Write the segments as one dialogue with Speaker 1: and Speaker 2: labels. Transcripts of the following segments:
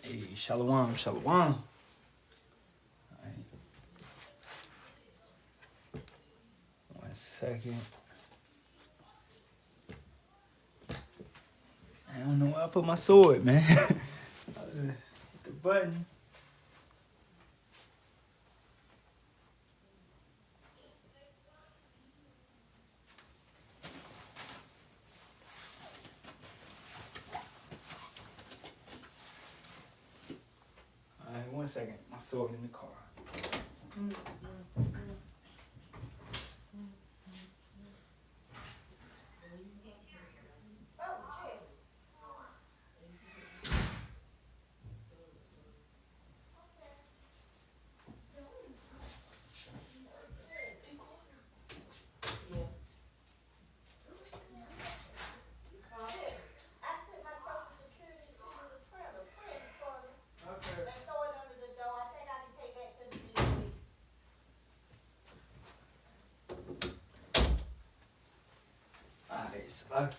Speaker 1: Hey, Shalawam, Shalawam. Alright. 1 second. I don't know where I put my sword, man. Hit the button. Alright, 1 second. My sword in the car.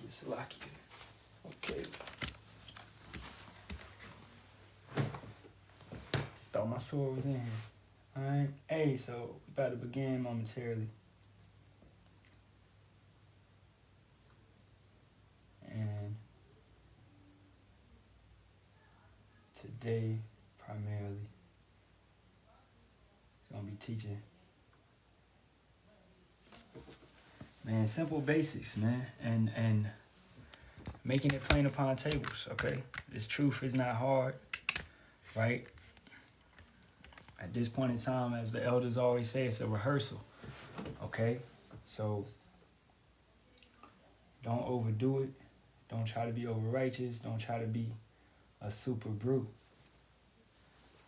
Speaker 1: It's lucky. Okay. Thought my sword was in here. Alright. Hey, so we about to begin momentarily. And today, primarily, it's gonna be teaching. Man, simple basics, man. And making it plain upon tables, okay? This truth is not hard, right? At this point in time, as the elders always say, it's a rehearsal, okay? So don't overdo it. Don't try to be over righteous. Don't try to be a super brew.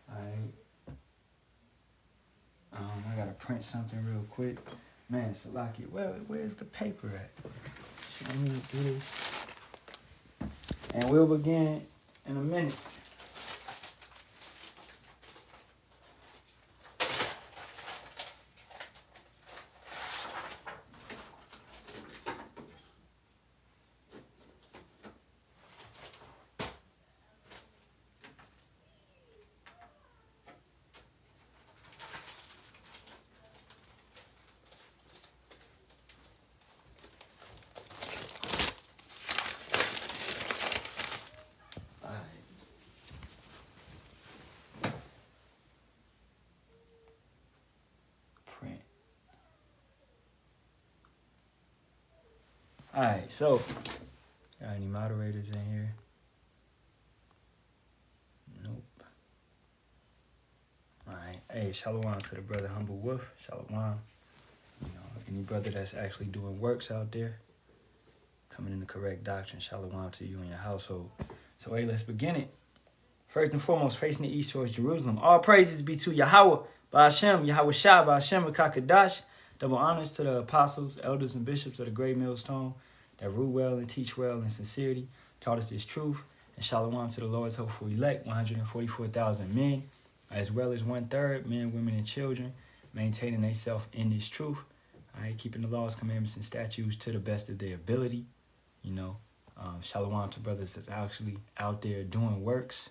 Speaker 1: All right. I gotta print something real quick. Man, Salaki, where's the paper at? Show me do this. And we'll begin in a minute. Alright, so, got any moderators in here? Nope. Alright, hey, Shalawam to the brother Humble Wolf. Shalawam. You know, any brother that's actually doing works out there, coming in the correct doctrine, Shalawam to you and your household. So, hey, let's begin it. First and foremost, facing the east towards Jerusalem. All praises be to Yahawah, Hashem, Yahawashi, Hashem, Kakadash. Double honors to the apostles, elders, and bishops of the great millstone that rule well and teach well in sincerity, taught us this truth. And Shalawam to the Lord's hopeful elect, 144,000 men, as well as 1/3 men, women, and children, maintaining themselves in this truth. All right, keeping the laws, commandments, and statutes to the best of their ability. You know, Shalawam to brothers that's actually out there doing works,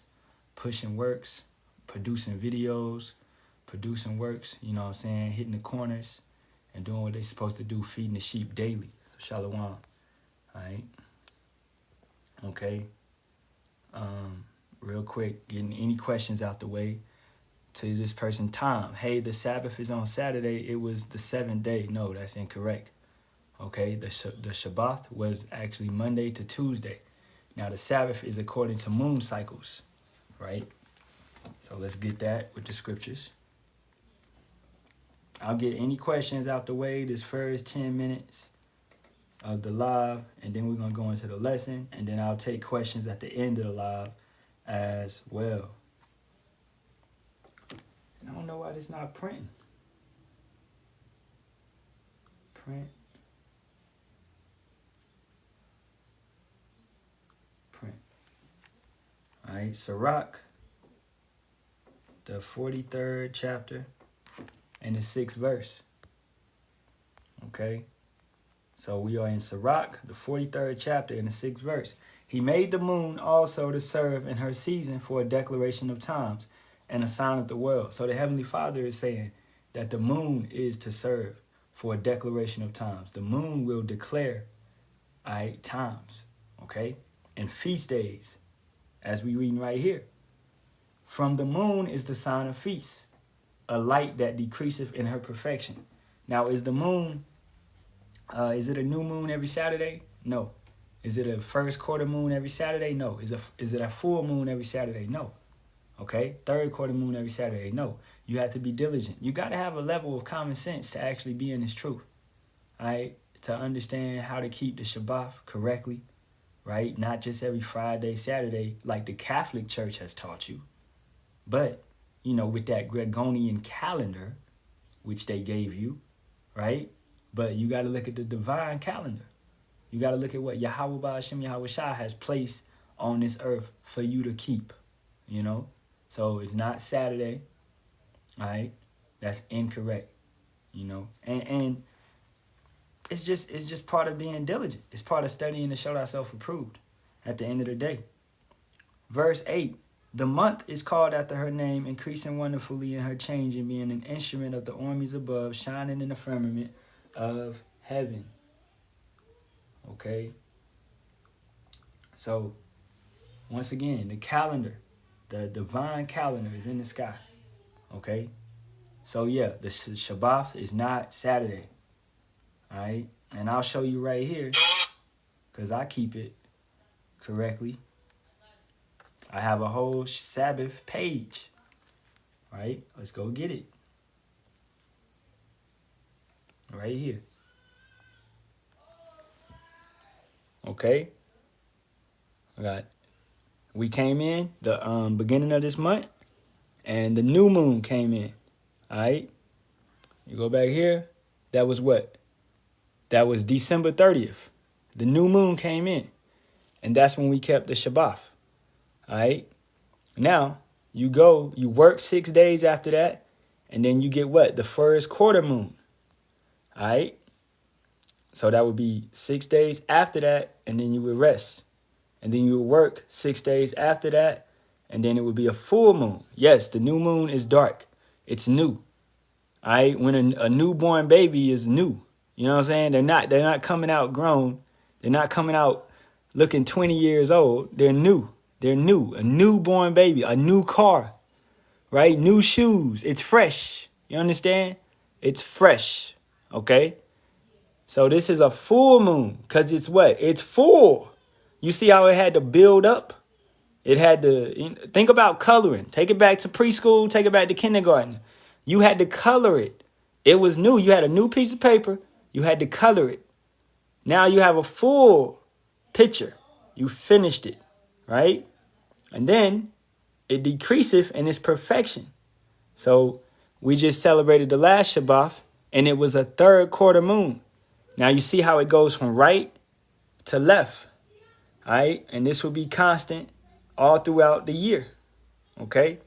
Speaker 1: pushing works, producing videos, producing works, you know what I'm saying, hitting the corners, and doing what they're supposed to do, feeding the sheep daily. So Shalawam. Alright. Okay. Real quick, getting any questions out the way to this person, Tom. Hey, the Sabbath is on Saturday. It was the 7th day. No, that's incorrect. Okay, the Shabbat was actually Monday to Tuesday. Now, the Sabbath is according to moon cycles, right? So let's get that with the scriptures. I'll get any questions out the way this first 10 minutes of the live, and then we're going to go into the lesson, and then I'll take questions at the end of the live as well. And I don't know why this not printing. Print. All right, Sirach, the 43rd chapter and the 6th verse. Okay, so we are in Sirach, the 43rd chapter and the 6th verse. He made the moon also to serve in her season for a declaration of times and a sign of the world. So the Heavenly Father is saying that the moon is to serve for a declaration of times. The moon will declare, all right, times, okay? And feast days, as we reading right here. From the moon is the sign of feast, a light that decreaseth in her perfection. Now, is the moon, is it a new moon every Saturday? No. Is it a first quarter moon every Saturday? No. Is it a full moon every Saturday? No. Okay? Third quarter moon every Saturday? No. You have to be diligent. You got to have a level of common sense to actually be in this truth. All right? To understand how to keep the Shabbat correctly. Right? Not just every Friday, Saturday, like the Catholic Church has taught you. But, you know, with that Gregorian calendar, which they gave you, right? But you got to look at the divine calendar. You got to look at what Yahawah Yahawashi has placed on this earth for you to keep, you know? So it's not Saturday, all right? That's incorrect, you know? And it's just part of being diligent. It's part of studying to show thyself approved at the end of the day. Verse 8, the month is called after her name, increasing wonderfully in her change and being an instrument of the armies above, shining in the firmament of heaven. Okay? So, once again, the calendar, the divine calendar is in the sky. Okay? So, yeah, the Shabbat is not Saturday. All right? And I'll show you right here, because I keep it correctly. I have a whole Sabbath page, right? Let's go get it. Right here. Okay. We came in the beginning of this month, and the new moon came in. All right. You go back here. That was what? That was December 30th. The new moon came in, and that's when we kept the Shabbat. All right. Now, you work 6 days after that, and then you get what? The first quarter moon. All right. So that would be 6 days after that, and then you would rest. And then you would work 6 days after that, and then it would be a full moon. Yes, the new moon is dark. It's new. All right. When a newborn baby is new, you know what I'm saying? They're not coming out grown. They're not coming out looking 20 years old. They're new. They're new, a newborn baby, a new car, right? New shoes. It's fresh. You understand? It's fresh, okay? So this is a full moon because it's what? It's full. You see how it had to build up? It had to, think about coloring. Take it back to preschool. Take it back to kindergarten. You had to color it. It was new. You had a new piece of paper. You had to color it. Now you have a full picture. You finished it, right? And then it decreaseth in its perfection. So we just celebrated the last Shabbat, and it was a third quarter moon. Now you see how it goes from right to left. All right. And this will be constant all throughout the year. Okay.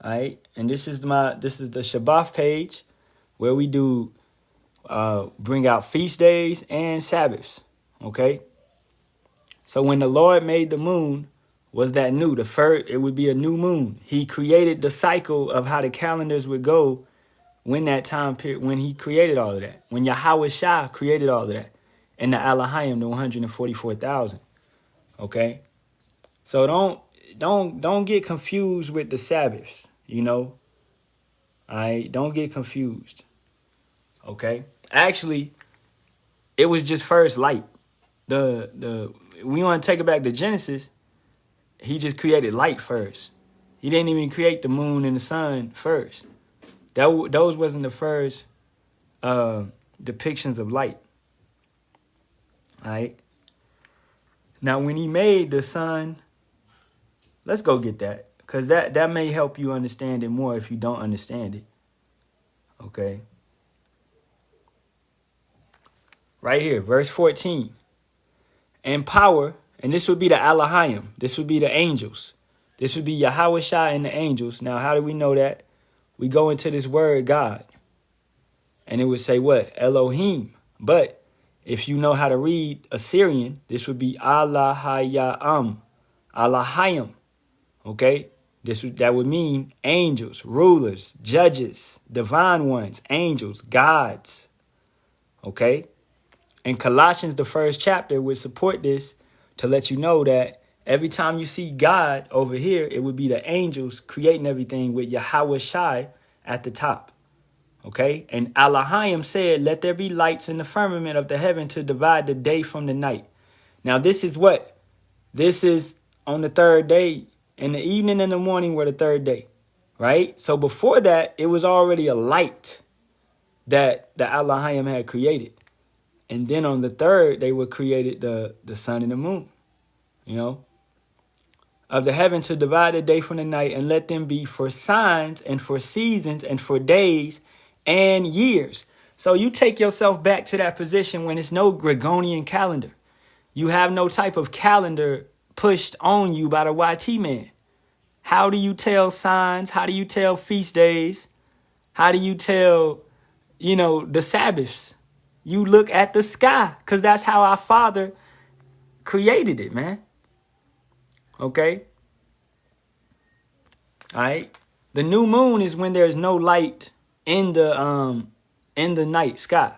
Speaker 1: All right. And this is the Shabbat page where we do bring out feast days and Sabbaths. Okay. So when the Lord made the moon, was that new? The first, it would be a new moon. He created the cycle of how the calendars would go when that time period, when he created all of that. When Yahawashi created all of that. And the Halalyam, the 144,000. Okay? So don't get confused with the Sabbaths, you know? Don't get confused. Okay? Actually, it was just first light. We want to take it back to Genesis. He just created light first. He didn't even create the moon and the sun first. Those wasn't the first depictions of light. All right. Now, when he made the sun, let's go get that. Because that may help you understand it more if you don't understand it. Okay. Right here, verse 14. And power, and this would be the Halalyam. This would be the angels. This would be Yahawashi and the angels. Now, how do we know that? We go into this word, God. And it would say what? Elohim. But If you know how to read Assyrian, this would be Allahayam, Allahayam. Okay? That would mean angels, rulers, judges, divine ones, angels, gods. Okay? And Colossians, the first chapter, would support this to let you know that every time you see God over here, it would be the angels creating everything with Yahawashi at the top. Okay? And Allahayim said, let there be lights in the firmament of the heaven to divide the day from the night. Now, this is what? This is on the third day. And the evening and the morning were the third day. Right? So before that, it was already a light that the Allahayim had created. And then on the third, they were created the sun and the moon, you know, of the heaven to divide the day from the night and let them be for signs and for seasons and for days and years. So you take yourself back to that position when it's no Gregorian calendar. You have no type of calendar pushed on you by the YT man. How do you tell signs? How do you tell feast days? How do you tell, the Sabbaths? You look at the sky, because that's how our Father created it, man. Okay? All right? The new moon is when there's no light in the night sky.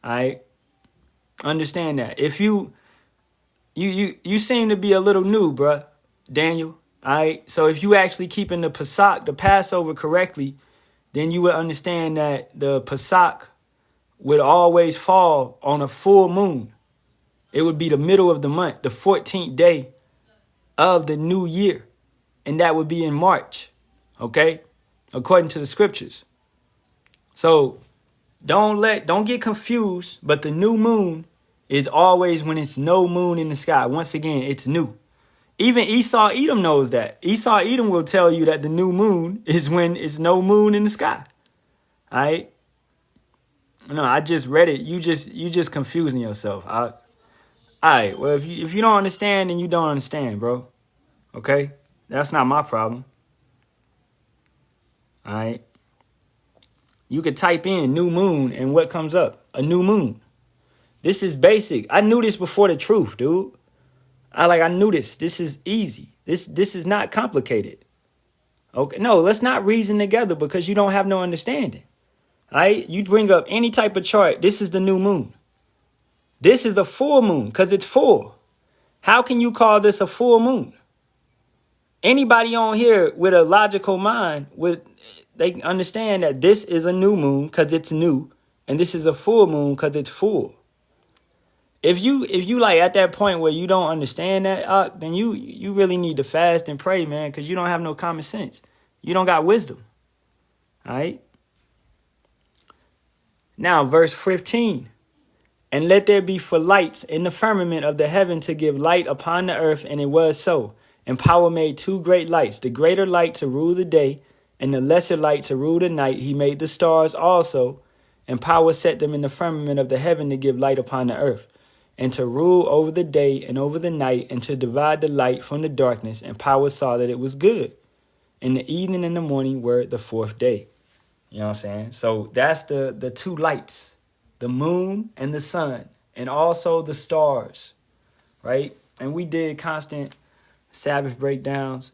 Speaker 1: All right? Understand that. If you seem to be a little new, bruh, Daniel. All right? So if you actually keeping the Pesach, the Passover correctly, then you would understand that the Pesach would always fall on a full moon. It would be the middle of the month, the 14th day of the new year. And that would be in March, okay? According to the scriptures. So don't get confused, but the new moon is always when it's no moon in the sky. Once again, it's new. Even Esau Edom knows that. Esau Edom will tell you that the new moon is when it's no moon in the sky. All right? No, I just read it. You just confusing yourself. All right. Well, if you don't understand, then you don't understand, bro. Okay? That's not my problem. All right? You could type in new moon and what comes up? A new moon. This is basic. I knew this before the truth, dude. I knew this. This is easy. This is not complicated. Okay? No, let's not reason together because you don't have no understanding. All right, you bring up any type of chart. This is the new moon. This is a full moon because it's full. How can you call this a full moon? Anybody on here with a logical mind they understand that this is a new moon because it's new, and this is a full moon because it's full. If you like at that point where you don't understand that, then you really need to fast and pray, man, because you don't have no common sense. You don't got wisdom. All right. Now, verse 15, and let there be for lights in the firmament of the heaven to give light upon the earth, and it was so. And power made two great lights, the greater light to rule the day, and the lesser light to rule the night. He made the stars also, and power set them in the firmament of the heaven to give light upon the earth, and to rule over the day and over the night, and to divide the light from the darkness. And power saw that it was good. And the evening and the morning were the fourth day. You know what I'm saying? So that's the two lights, the moon and the sun, and also the stars, right? And we did constant Sabbath breakdowns.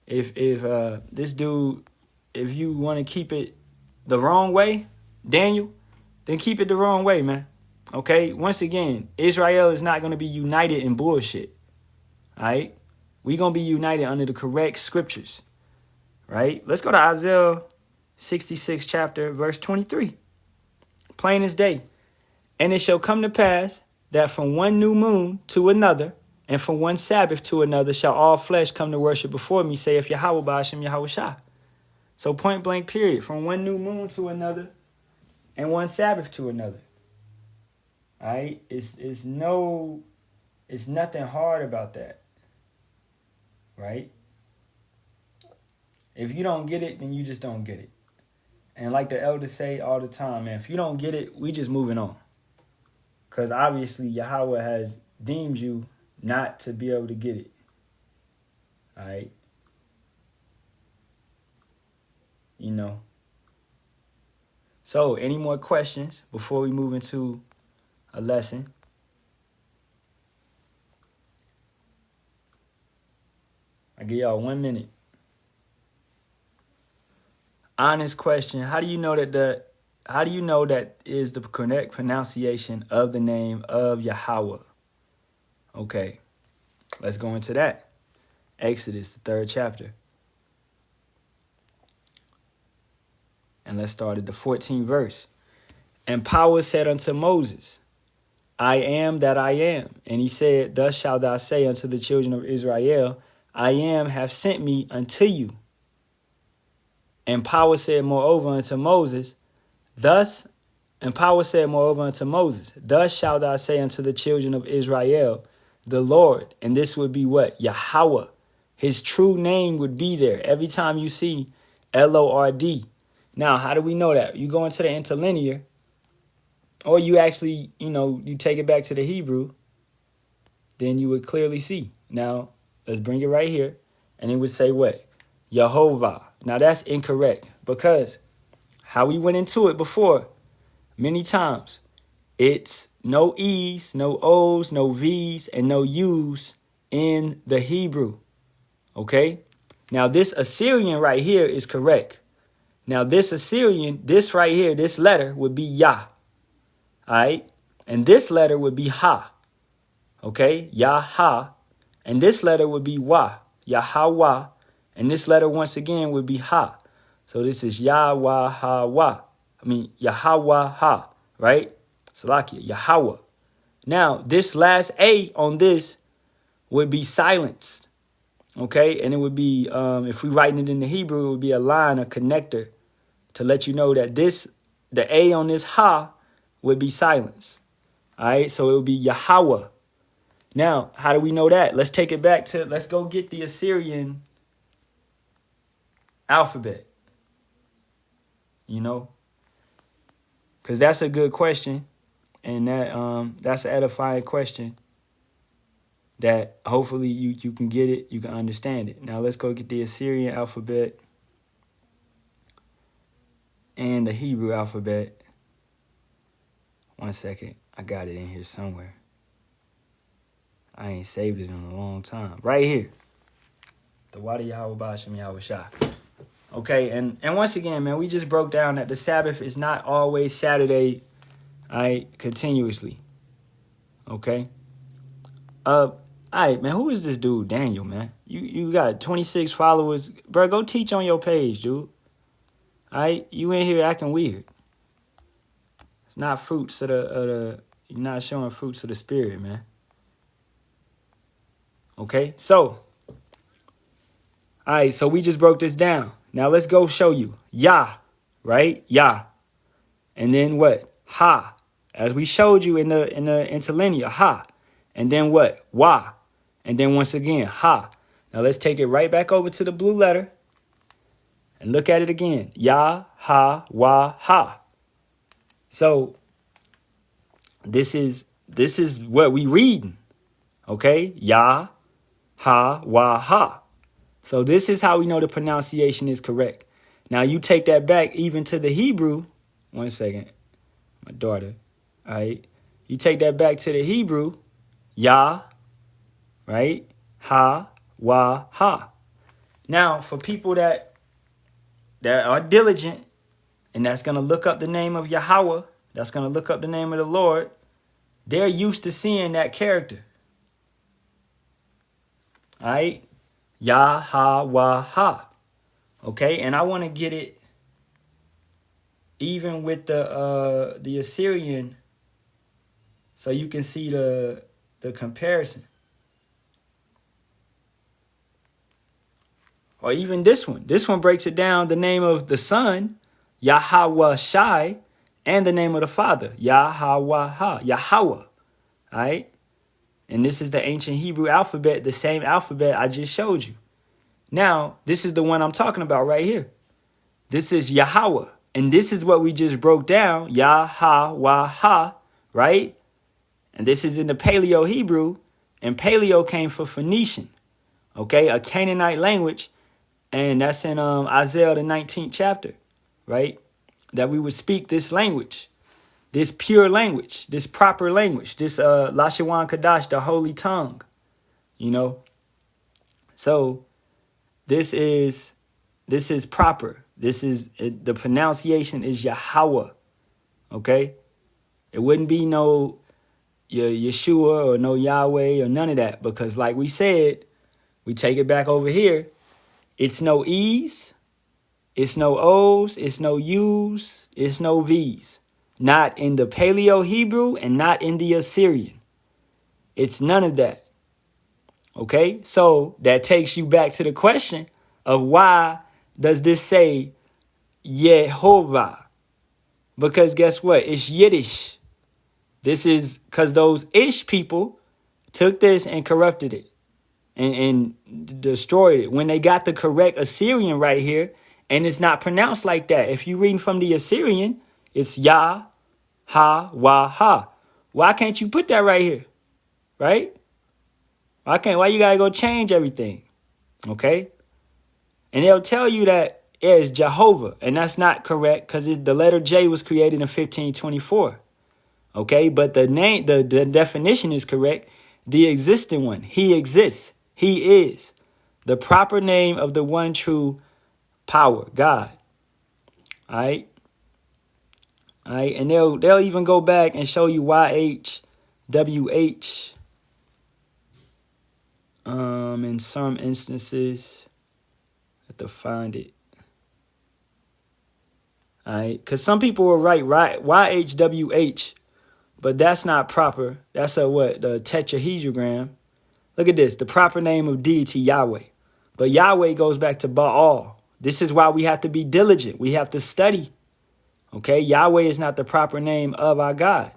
Speaker 1: If this dude, if you want to keep it the wrong way, Daniel, then keep it the wrong way, man. Okay? Once again, Israel is not going to be united in bullshit. All right? We're going to be united under the correct scriptures, right? Let's go to Isaiah 66 chapter, verse 23. Plain as day. And it shall come to pass that from one new moon to another, and from one Sabbath to another, shall all flesh come to worship before me, saith Yahawah Ba'ashem Yahawashi. So point blank period. From one new moon to another, and one Sabbath to another. All right? It's nothing hard about that. Right? If you don't get it, then you just don't get it. And like the elders say all the time, man, if you don't get it, we just moving on. Because obviously Yahawah has deemed you not to be able to get it. All right? So any more questions before we move into a lesson. I give y'all 1 minute. Honest question. How do you know that is the correct pronunciation of the name of Yahawah? Okay, let's go into that. Exodus, the 3rd chapter. And let's start at the 14th verse. And power said unto Moses, I am that I am. And he said, thus shalt thou say unto the children of Israel, I am have sent me unto you. And power said moreover unto Moses, thus shalt thou say unto the children of Israel, the Lord. And this would be what? Yahawah. His true name would be there every time you see Lord. Now, how do we know that? You go into the interlinear, or you actually, you take it back to the Hebrew, then you would clearly see. Now, let's bring it right here. And it would say what? Yahawah. Now, that's incorrect because how we went into it before, many times, it's no E's, no O's, no V's, and no U's in the Hebrew. Okay? Now, this Assyrian right here is correct. Now, this Assyrian, this right here, this letter would be Yah. All right? And this letter would be Ha. Okay? Yah-ha. And this letter would be Wa. Yahawah. And this letter, once again, would be Ha. So this is Yahawah. Yahawah, right? Salakia, Yahawah. Now, this last A on this would be silenced. Okay? And it would be, if we write it in the Hebrew, it would be a line, a connector, to let you know that the A on this Ha would be silenced. All right? So it would be Yahawah. Now, how do we know that? Let's take it back to, let's go get the Assyrian alphabet. Because that's a good question. And that's an edifying question that hopefully you can get it, you can understand it. Now, let's go get the Assyrian alphabet and the Hebrew alphabet. 1 second. I got it in here somewhere. I ain't saved it in a long time. Right here. The Wadi Yahawah Shem Yahawashi. Okay, and once again, man, we just broke down that the Sabbath is not always Saturday, continuously. Okay? All right, man, who is this dude, Daniel, man? You got 26 followers. Bro, go teach on your page, dude. All right? You in here acting weird. It's not fruits of the you're not showing fruits of the Spirit, man. Okay, so, all right, so we just broke this down. Now let's go show you. Yah, right? Yah. And then what? Ha. As we showed you in the interlinear, ha. And then what? Wa. And then once again, ha. Now let's take it right back over to the blue letter and look at it again. Yah, ha, wa, ha. So this is what we reading. Okay? Yah, ha, wa, ha. So this is how we know the pronunciation is correct. Now you take that back even to the Hebrew. 1 second. My daughter. All right. You take that back to the Hebrew. Yah. Right? Ha. Wa. Ha. Now for people that are diligent and that's going to look up the name of Yahawah, that's going to look up the name of the Lord, they're used to seeing that character. All right? Yahawah. Okay, and I want to get it even with the Assyrian, so you can see the comparison. Or even this one. This one breaks it down, the name of the Son, Yahawashi, and the name of the Father, Yahawah, Yahawah. All right? And this is the ancient Hebrew alphabet, the same alphabet I just showed you. Now, this is the one I'm talking about right here. This is Yahawah. And this is what we just broke down, Yahawah, right? And this is in the Paleo Hebrew. And Paleo came for Phoenician, okay? A Canaanite language. And that's in Isaiah, the 19th chapter, right? That we would speak this language. this pure language, this proper language, this Lashawan Kadash, the holy tongue, you know. So this is proper. The pronunciation is Yahawah, okay? It wouldn't be no Yeshua or no Yahweh or none of that, because like we said, we take it back over here. It's no E's, it's no O's, it's no U's, it's no V's. Not in the Paleo Hebrew and not in the Assyrian. It's none of that. Okay, so that takes you back to the question of why does this say Yehovah? Because guess what? It's Yiddish. This is because those Ish people took this and corrupted it and destroyed it. When they got the correct Assyrian right here, and it's not pronounced like that. If you're reading from the Assyrian, it's Yah, Ha, Wah, Ha. Why can't you put that right here? Right? Why you gotta go change everything? Okay? And they'll tell you that it's Jehovah, and that's not correct because the letter J was created in 1524. Okay, but the name, the definition is correct. The existing one, he exists. He is the proper name of the one true power, God. All right. All right, and they'll even go back and show you YHWH. In some instances, I have to find it. All right, because some people will write YHWH, but that's not proper. That's the tetrahedrogram. Look at this, the proper name of deity, Yahweh. But Yahweh goes back to Baal. This is why we have to be diligent. We have to study. Okay, Yahweh is not the proper name of our God.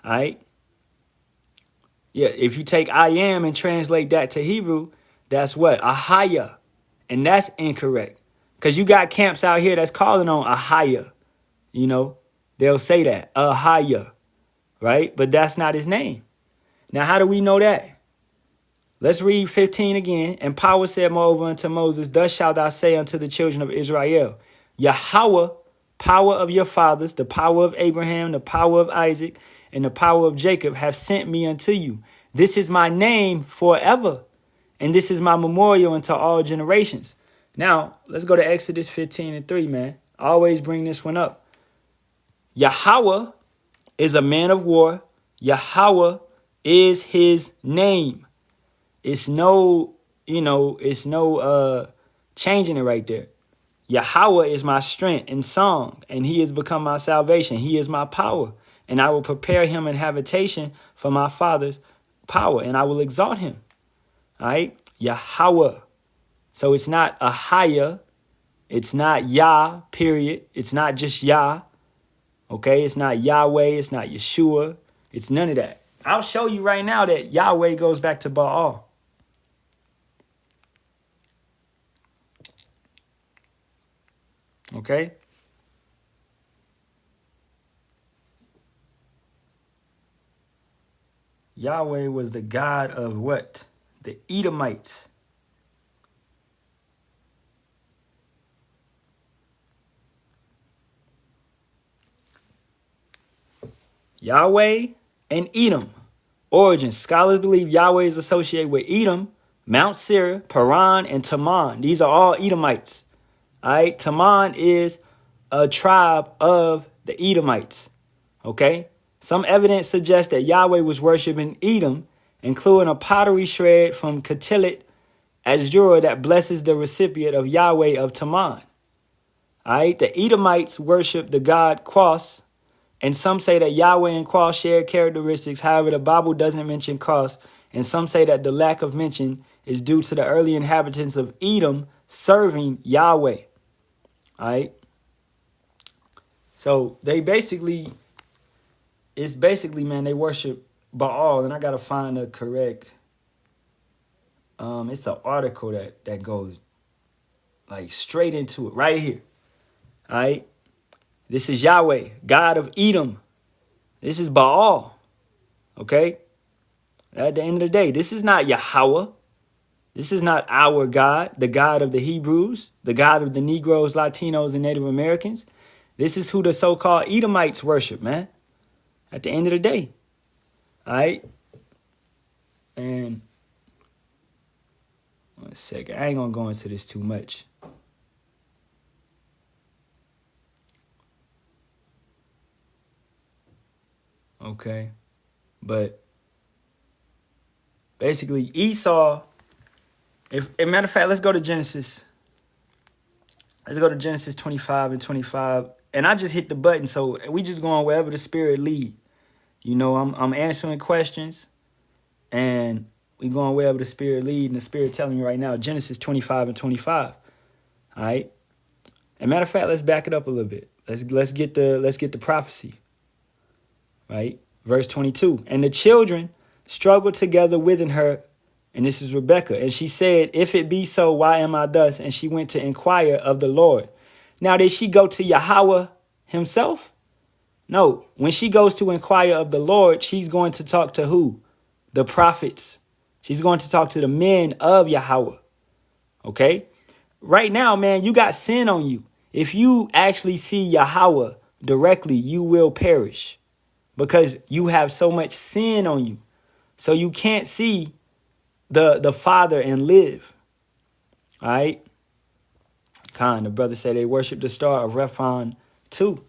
Speaker 1: All right. Yeah, if you take I am and translate that to Hebrew, that's what? Ahaya. And that's incorrect. Because you got camps out here that's calling on Ahaya. You know, they'll say that. Ahaya. Right? But that's not his name. Now, how do we know that? Let's read 15 again. And power said moreover unto Moses, thus shalt thou say unto the children of Israel, Yahawah, power of your fathers, the power of Abraham, the power of Isaac, and the power of Jacob have sent me unto you. This is my name forever, and this is my memorial unto all generations. Now, let's go to Exodus 15:3, man. I always bring this one up. Yahawah is a man of war. Yahawah is his name. It's no changing it right there. Yahawah is my strength and song, and he has become my salvation. He is my power, and I will prepare him an habitation for my father's power, and I will exalt him. All right, Yahawah. So it's not Ahaya. It's not Yah, period. It's not just Yah. Okay, it's not Yahweh. It's not Yeshua. It's none of that. I'll show you right now that Yahweh goes back to Baal. Okay. Yahweh was the God of what? The Edomites. Yahweh and Edom. Origin. Scholars believe Yahweh is associated with Edom, Mount Seir, Paran, and Taman. These are all Edomites. All right. Taman is a tribe of the Edomites. Okay. Some evidence suggests that Yahweh was worshiping Edom, including a pottery shred from Katilit Azura that blesses the recipient of Yahweh of Taman. All right. The Edomites worship the god Quas, and some say that Yahweh and Quas share characteristics. However, the Bible doesn't mention Quas, and some say that the lack of mention is due to the early inhabitants of Edom serving Yahweh. All right. So they basically, man, they worship Baal, and I got to find a correct, it's an article that goes like straight into it right here. All right. This is Yahweh, God of Edom. This is Baal. Okay. At the end of the day, this is not Yahawah. This is not our God, the God of the Hebrews, the God of the Negroes, Latinos, and Native Americans. This is who the so-called Edomites worship, man. At the end of the day. All right? And 1 second. I ain't going to go into this too much. Okay? But basically, Esau, as a matter of fact, let's go to Genesis. Let's go to Genesis 25 and 25. And I just hit the button, so we just going wherever the Spirit lead. You know, I'm answering questions, and we going wherever the Spirit lead, and the Spirit telling me right now, Genesis 25 and 25. All right? As a matter of fact, let's back it up a little bit. Let's get the prophecy. Right? Verse 22. And the children struggled together within her, and this is Rebekah. And she said, if it be so, why am I thus? And she went to inquire of the Lord. Now, did she go to Yahawah himself? No. When she goes to inquire of the Lord, she's going to talk to who? The prophets. She's going to talk to the men of Yahawah. Okay? Right now, man, you got sin on you. If you actually see Yahawah directly, you will perish because you have so much sin on you. So you can't see the Father and live. All right? The brother said they worship the star of Rephan too.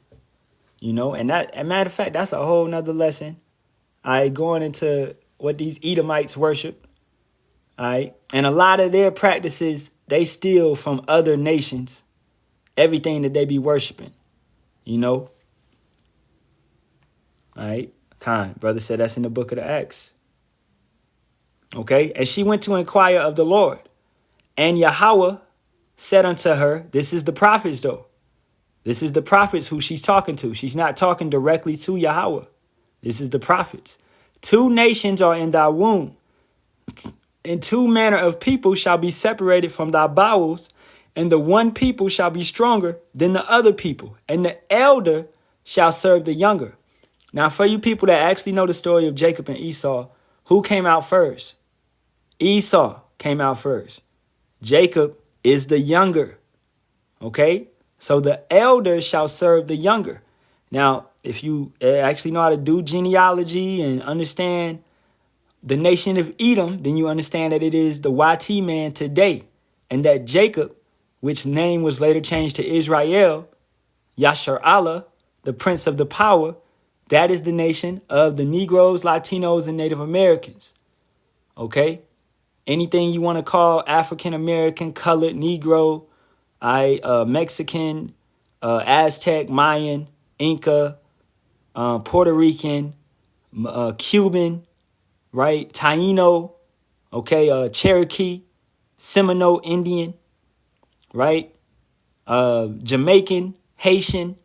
Speaker 1: You know, and that, as a matter of fact, that's a whole nother lesson. All right, going into what these Edomites worship. All right, and a lot of their practices, they steal from other nations, everything that they be worshiping. You know. All right, brother said that's in the book of the Acts. Okay, and she went to inquire of the Lord. And Yahawah said unto her, this is the prophets though. This is the prophets who she's talking to. She's not talking directly to Yahawah. This is the prophets. 2 nations are in thy womb, and 2 manner of people shall be separated from thy bowels, and the one people shall be stronger than the other people, and the elder shall serve the younger. Now, for you people that actually know the story of Jacob and Esau, who came out first? Esau came out first. Jacob is the younger. Okay? So the elder shall serve the younger. Now, if you actually know how to do genealogy and understand the nation of Edom, then you understand that it is the YT man today. And that Jacob, which name was later changed to Israel, Yasharahla, the prince of the power, that is the nation of the Negroes, Latinos, and Native Americans. Okay? Anything you want to call African American, colored, Negro, Mexican, Aztec, Mayan, Inca, Puerto Rican, Cuban, right? Taino, okay, Cherokee, Seminole Indian, right? Jamaican, Haitian,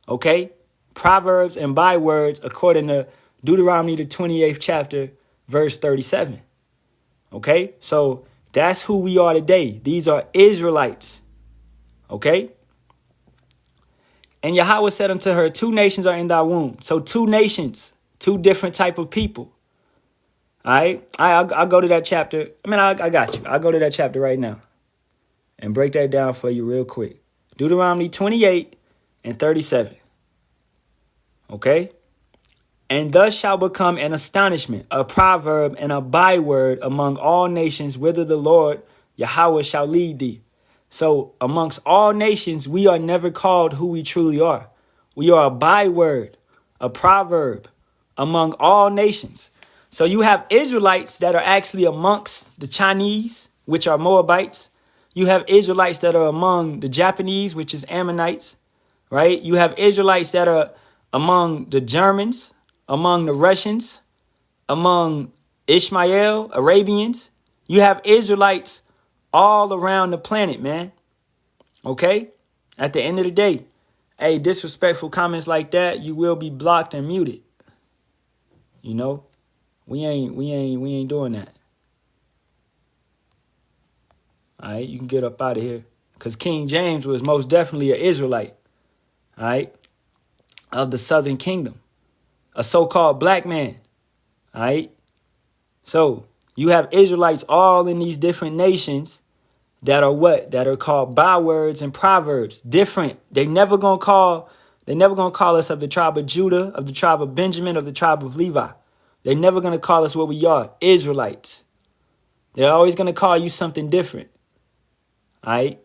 Speaker 1: okay? Proverbs and bywords according to Deuteronomy, the 28th chapter, verse 37. Okay? So that's who we are today. These are Israelites. Okay? And Yahawah said unto her, 2 nations are in thy womb. So 2 nations, 2 different type of people. All right? I'll go to that chapter. I got you. I'll go to that chapter right now and break that down for you real quick. Deuteronomy 28 and 37. Okay? And thus shall become an astonishment, a proverb, and a byword among all nations, whither the Lord Yahawah shall lead thee. So amongst all nations, we are never called who we truly are. We are a byword, a proverb among all nations. So you have Israelites that are actually amongst the Chinese, which are Moabites. You have Israelites that are among the Japanese, which is Ammonites, right? You have Israelites that are among the Germans, among the Russians, among Ishmael, Arabians. You have Israelites all around the planet, man. Okay? At the end of the day, hey, disrespectful comments like that, you will be blocked and muted. You know? We ain't doing that. All right, you can get up out of here. Because King James was most definitely an Israelite. All right? Of the southern kingdom. A so-called black man. All right? So, you have Israelites all in these different nations that are what? That are called bywords and proverbs. Different. They never gonna call They're never going to call us of the tribe of Judah, of the tribe of Benjamin, of the tribe of Levi. They're never going to call us what we are, Israelites. They're always going to call you something different. All right?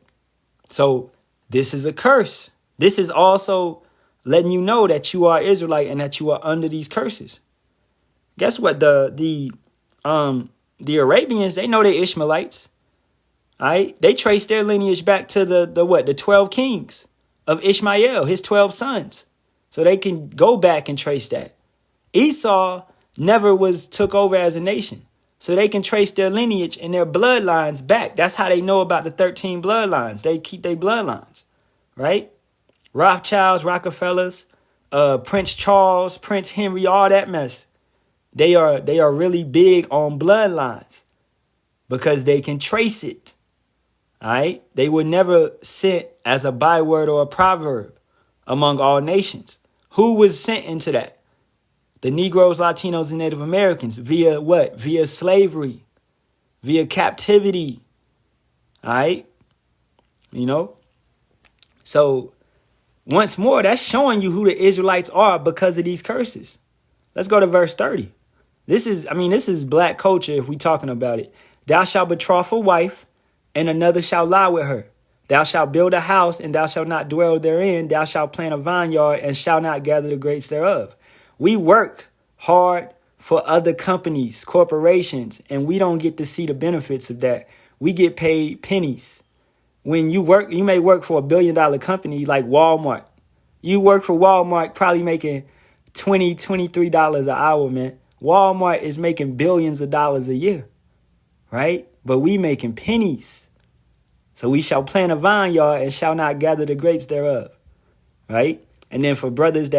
Speaker 1: So this is a curse. This is also letting you know that you are Israelite and that you are under these curses. Guess what? The Arabians, they know they're Ishmaelites. All right? They trace their lineage back to the 12 kings of Ishmael, his 12 sons. So they can go back and trace that. Esau never took over as a nation. So they can trace their lineage and their bloodlines back. That's how they know about the 13 bloodlines. They keep their bloodlines, right? Rothschilds, Rockefellers, Prince Charles, Prince Henry, all that mess. They are really big on bloodlines because they can trace it. All right. They were never sent as a byword or a proverb among all nations. Who was sent into that? The Negroes, Latinos, and Native Americans via what? Via slavery, via captivity. All right. You know. So once more, that's showing you who the Israelites are because of these curses. Let's go to verse 30. This is black culture if we talking about it. Thou shalt betroth a wife, and another shall lie with her. Thou shalt build a house, and thou shalt not dwell therein. Thou shalt plant a vineyard, and shalt not gather the grapes thereof. We work hard for other companies, corporations, and we don't get to see the benefits of that. We get paid pennies. When you work, you may work for $1 billion company like Walmart. You work for Walmart, probably making $20, $23 an hour, man. Walmart is making billions of dollars a year, right? But we making pennies. So we shall plant a vineyard and shall not gather the grapes thereof, right? And then for brothers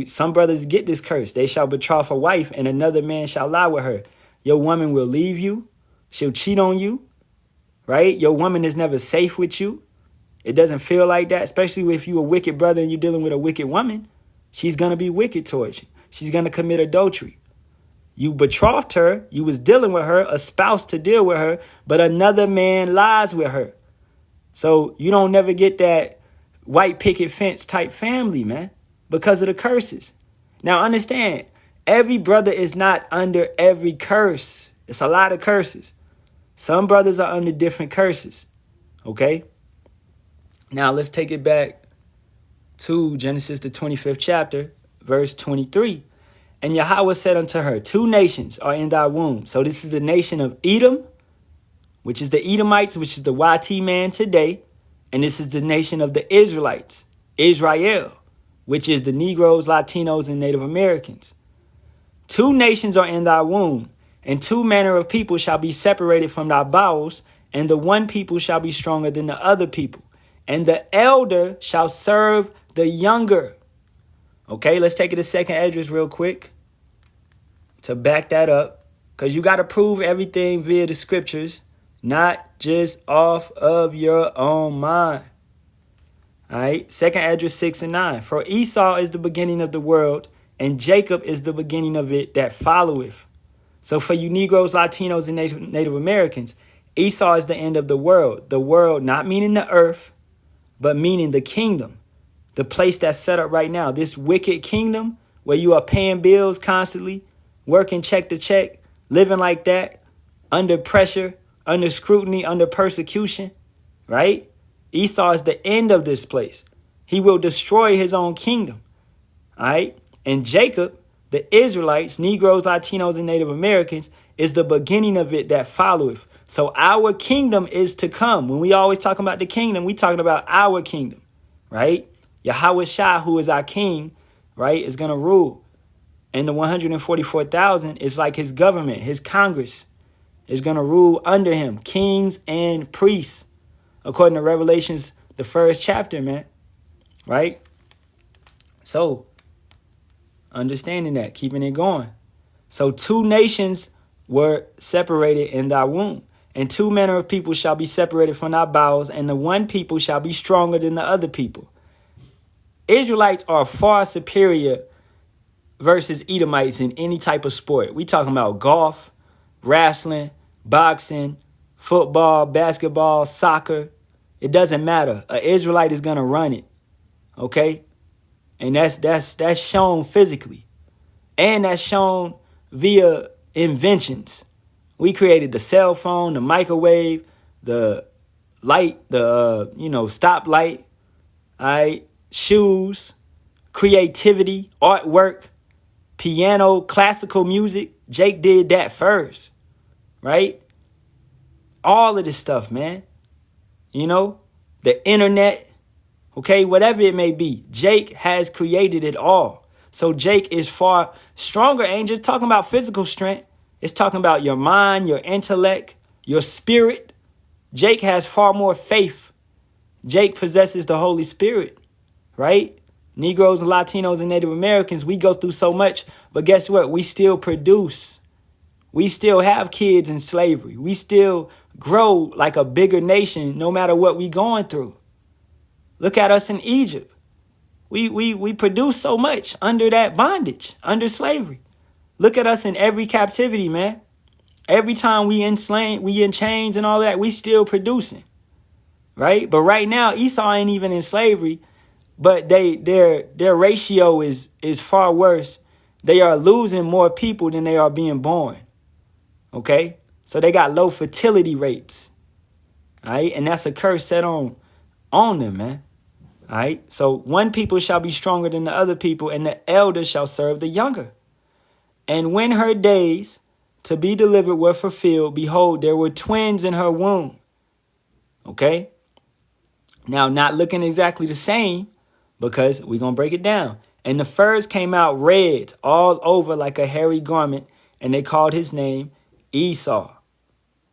Speaker 1: some brothers get this curse. They shall betroth a wife and another man shall lie with her. Your woman will leave you. She'll cheat on you, right? Your woman is never safe with you. It doesn't feel like that, especially if you're a wicked brother and you're dealing with a wicked woman. She's going to be wicked towards you. She's going to commit adultery. You betrothed her. You was dealing with her, a spouse to deal with her, but another man lies with her. So you don't never get that white picket fence type family, man, because of the curses. Now understand, every brother is not under every curse. It's a lot of curses. Some brothers are under different curses. Okay. Now let's take it back to Genesis, the 25th chapter, verse 23. And Yahawah said unto her, 2 nations are in thy womb. So this is the nation of Edom, which is the Edomites, which is the YT man today. And this is the nation of the Israelites, Israel, which is the Negroes, Latinos, and Native Americans. 2 nations are in thy womb, and 2 manner of people shall be separated from thy bowels, and the one people shall be stronger than the other people. And the elder shall serve the younger. Okay, let's take it to 2nd Esdras real quick to back that up. Because you got to prove everything via the scriptures, not just off of your own mind. All right, 2nd Esdras 6 and 9. For Esau is the beginning of the world, and Jacob is the beginning of it that followeth. So for you Negroes, Latinos, and Native Americans, Esau is the end of the world. The world, not meaning the earth, but meaning the kingdom. The place that's set up right now, this wicked kingdom where you are paying bills constantly, working check to check, living like that, under pressure, under scrutiny, under persecution, right? Esau is the end of this place. He will destroy his own kingdom, all right? And Jacob, the Israelites, Negroes, Latinos, and Native Americans, is the beginning of it that followeth. So our kingdom is to come. When we always talk about the kingdom, we talking about our kingdom, right? Yahawashi, who is our king, right, is going to rule. And the 144,000 is like his government, his Congress is going to rule under him, kings and priests, according to Revelations, the 1st chapter, man, right? So understanding that, keeping it going. So 2 nations were separated in thy womb, and 2 manner of people shall be separated from thy bowels, and the one people shall be stronger than the other people. Israelites are far superior versus Edomites in any type of sport. We talking about golf, wrestling, boxing, football, basketball, soccer. It doesn't matter. An Israelite is going to run it. Okay? And that's shown physically. And that's shown via inventions. We created the cell phone, the microwave, the light, the stoplight, all right, shoes, creativity, artwork, piano, classical music. Jake did that first, right? All of this stuff, man. The internet, okay, whatever it may be. Jake has created it all. So Jake is far stronger, ain't just talking about physical strength. It's talking about your mind, your intellect, your spirit. Jake has far more faith. Jake possesses the Holy Spirit, right? Negroes and Latinos and Native Americans, we go through so much, but guess what? We still produce. We still have kids in slavery. We still grow like a bigger nation no matter what we going through. Look at us in Egypt. We produce so much under that bondage, under slavery. Look at us in every captivity, man. Every time we in chains and all that, we still producing, right? But right now, Esau ain't even in slavery, but their ratio is far worse. They are losing more people than they are being born, okay? So they got low fertility rates, all right? And that's a curse set on them, man. All right. So one people shall be stronger than the other people, and the elder shall serve the younger. And when her days to be delivered were fulfilled, behold, there were twins in her womb. Okay. Now, not looking exactly the same, because we're going to break it down. And the first came out red all over like a hairy garment, and they called his name Esau.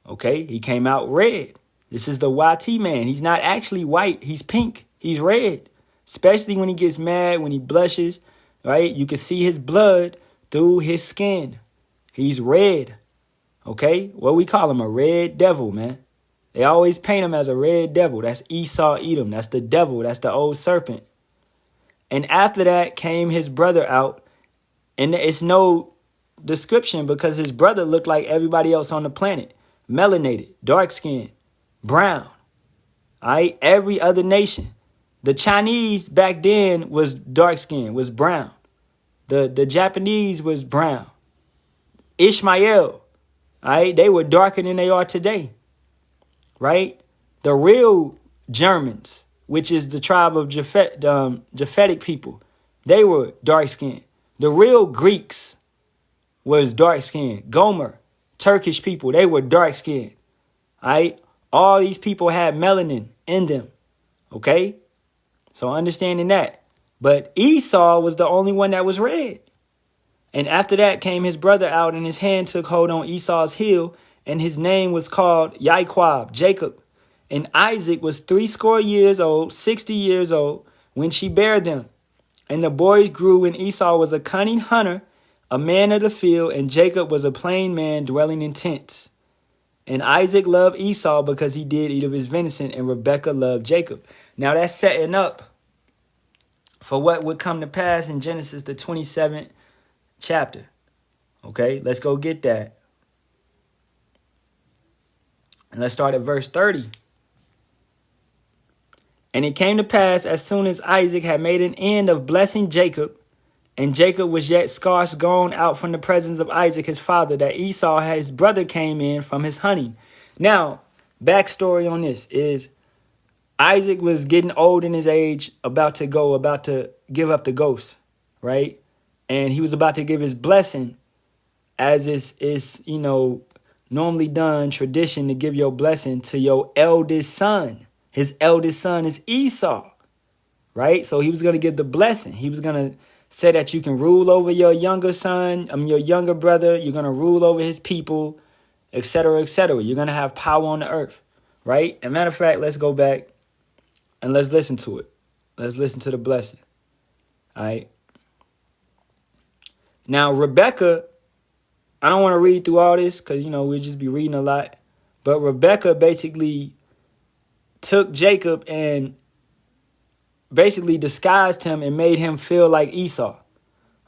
Speaker 1: Okay. He came out red. This is the YT man. He's not actually white. He's pink. He's red, especially when he gets mad, when he blushes, right? You can see his blood through his skin. He's red, okay? What we call him, a red devil, man. They always paint him as a red devil. That's Esau Edom. That's the devil. That's the old serpent. And after that came his brother out, and it's no description because his brother looked like everybody else on the planet. Melanated, dark skin, brown, all right? Every other nation. The Chinese back then was dark skin, was brown. The Japanese was brown. Ishmael, all right, they were darker than they are today, right? The real Germans, which is the tribe of Japhetic people, they were dark skinned. The real Greeks was dark skinned. Gomer, Turkish people, they were dark skinned, all right? All these people had melanin in them, okay? So understanding that. But Esau was the only one that was red. And after that came his brother out, and his hand took hold on Esau's heel, and his name was called Yahawashi, Jacob. And Isaac was 80 years old, 60 years old, when she bare them. And the boys grew, and Esau was a cunning hunter, a man of the field, and Jacob was a plain man dwelling in tents. And Isaac loved Esau because he did eat of his venison, and Rebekah loved Jacob. Now that's setting up for what would come to pass in Genesis, the 27th chapter. Okay, let's go get that. And let's start at verse 30. And it came to pass as soon as Isaac had made an end of blessing Jacob, and Jacob was yet scarce gone out from the presence of Isaac his father, that Esau, his brother, came in from his hunting. Now, backstory on this is Isaac was getting old in his age, about to give up the ghost, right? And he was about to give his blessing, as is normally done, tradition, to give your blessing to your eldest son. His eldest son is Esau, right? So he was going to give the blessing. He was going to say that you can rule over your younger son, your younger brother. You're going to rule over his people, etc., etc. You're going to have power on the earth, right? As a matter of fact, let's go back and let's listen to it. Let's listen to the blessing, all right? Now, Rebekah, I don't want to read through all this because, we'll just be reading a lot. But Rebekah basically took Jacob and basically disguised him and made him feel like Esau.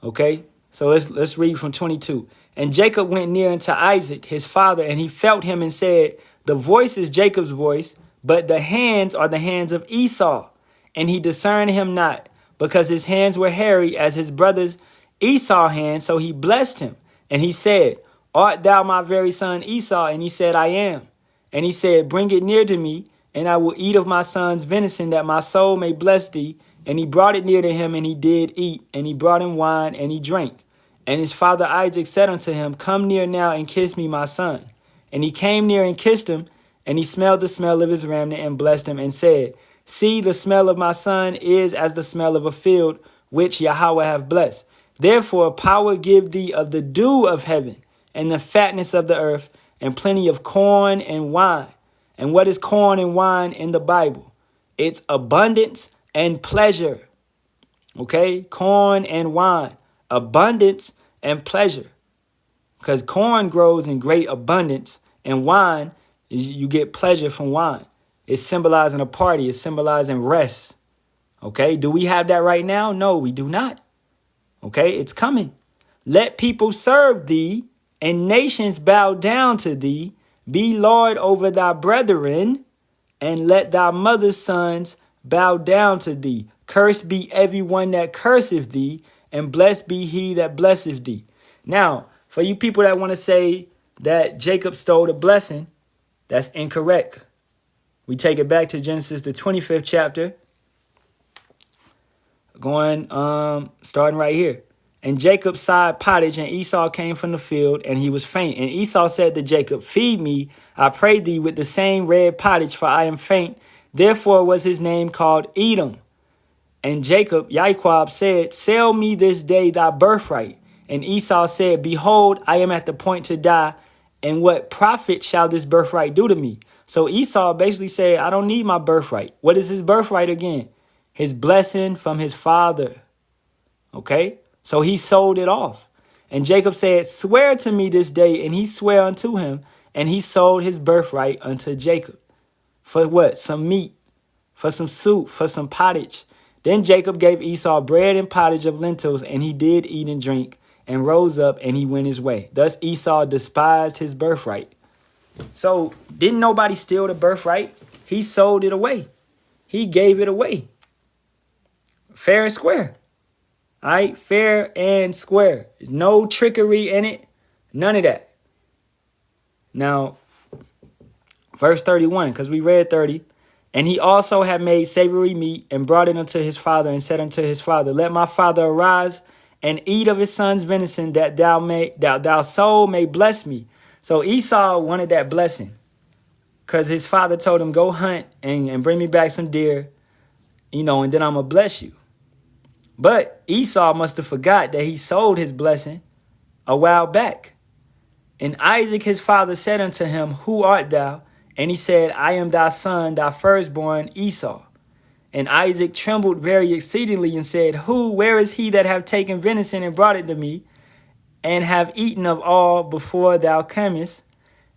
Speaker 1: Okay, so let's read from 22. And Jacob went near unto Isaac, his father, and he felt him and said, the voice is Jacob's voice, but the hands are the hands of Esau. And he discerned him not.
Speaker 2: because his hands were hairy as his brother's Esau's hands. So he blessed him. And he said, art thou my very son Esau? And he said, I am. And he said, bring it near to me, and I will eat of my son's venison, that my soul may bless thee. And he brought it near to him, and he did eat. And he brought him wine, and he drank. And his father Isaac said unto him, come near now and kiss me, my son. And he came near and kissed him, and he smelled the smell of his remnant and blessed him and said, see, the smell of my son is as the smell of a field, which Yahawah hath blessed. Therefore, power give thee of the dew of heaven and the fatness of the earth and plenty of corn and wine. And what is corn and wine in the Bible? It's abundance and pleasure. Okay, corn and wine, abundance and pleasure. Because corn grows in great abundance, and wine, you get pleasure from wine. It's symbolizing a party. It's symbolizing rest. Okay, do we have that right now? No, we do not. Okay, it's coming. Let people serve thee, and nations bow down to thee. Be Lord over thy brethren, and let thy mother's sons bow down to thee. Cursed be everyone that curseth thee, and blessed be he that blesseth thee. Now, for you people that want to say that Jacob stole the blessing, that's incorrect. We take it back to Genesis, the 25th chapter, starting right here. And Jacob sighed pottage, and Esau came from the field, and he was faint. And Esau said to Jacob, feed me, I pray thee, with the same red pottage, for I am faint. Therefore was his name called Edom. And Jacob, Yahawah, said, sell me this day thy birthright. And Esau said, behold, I am at the point to die, and what profit shall this birthright do to me? So Esau basically said, I don't need my birthright. What is his birthright again? His blessing from his father. Okay, so he sold it off. And Jacob said, swear to me this day. And he sware unto him, and he sold his birthright unto Jacob. For what? Some meat, for some soup, for some pottage. Then Jacob gave Esau bread and pottage of lentils, and he did eat and drink, and rose up, and he went his way. Thus Esau despised his birthright. So didn't nobody steal the birthright? He sold it away. He gave it away. Fair and square. All right, fair and square. No trickery in it. None of that. Now, verse 31, because we read 30. And he also had made savory meat and brought it unto his father and said unto his father, let my father arise and eat of his son's venison, that thou soul may bless me. So Esau wanted that blessing because his father told him, go hunt and bring me back some deer, and then I'm going to bless you. But Esau must have forgot that he sold his blessing a while back. And Isaac his father said unto him, who art thou? And he said, I am thy son, thy firstborn Esau. And Isaac trembled very exceedingly and said, where is he that have taken venison and brought it to me, and have eaten of all before thou camest,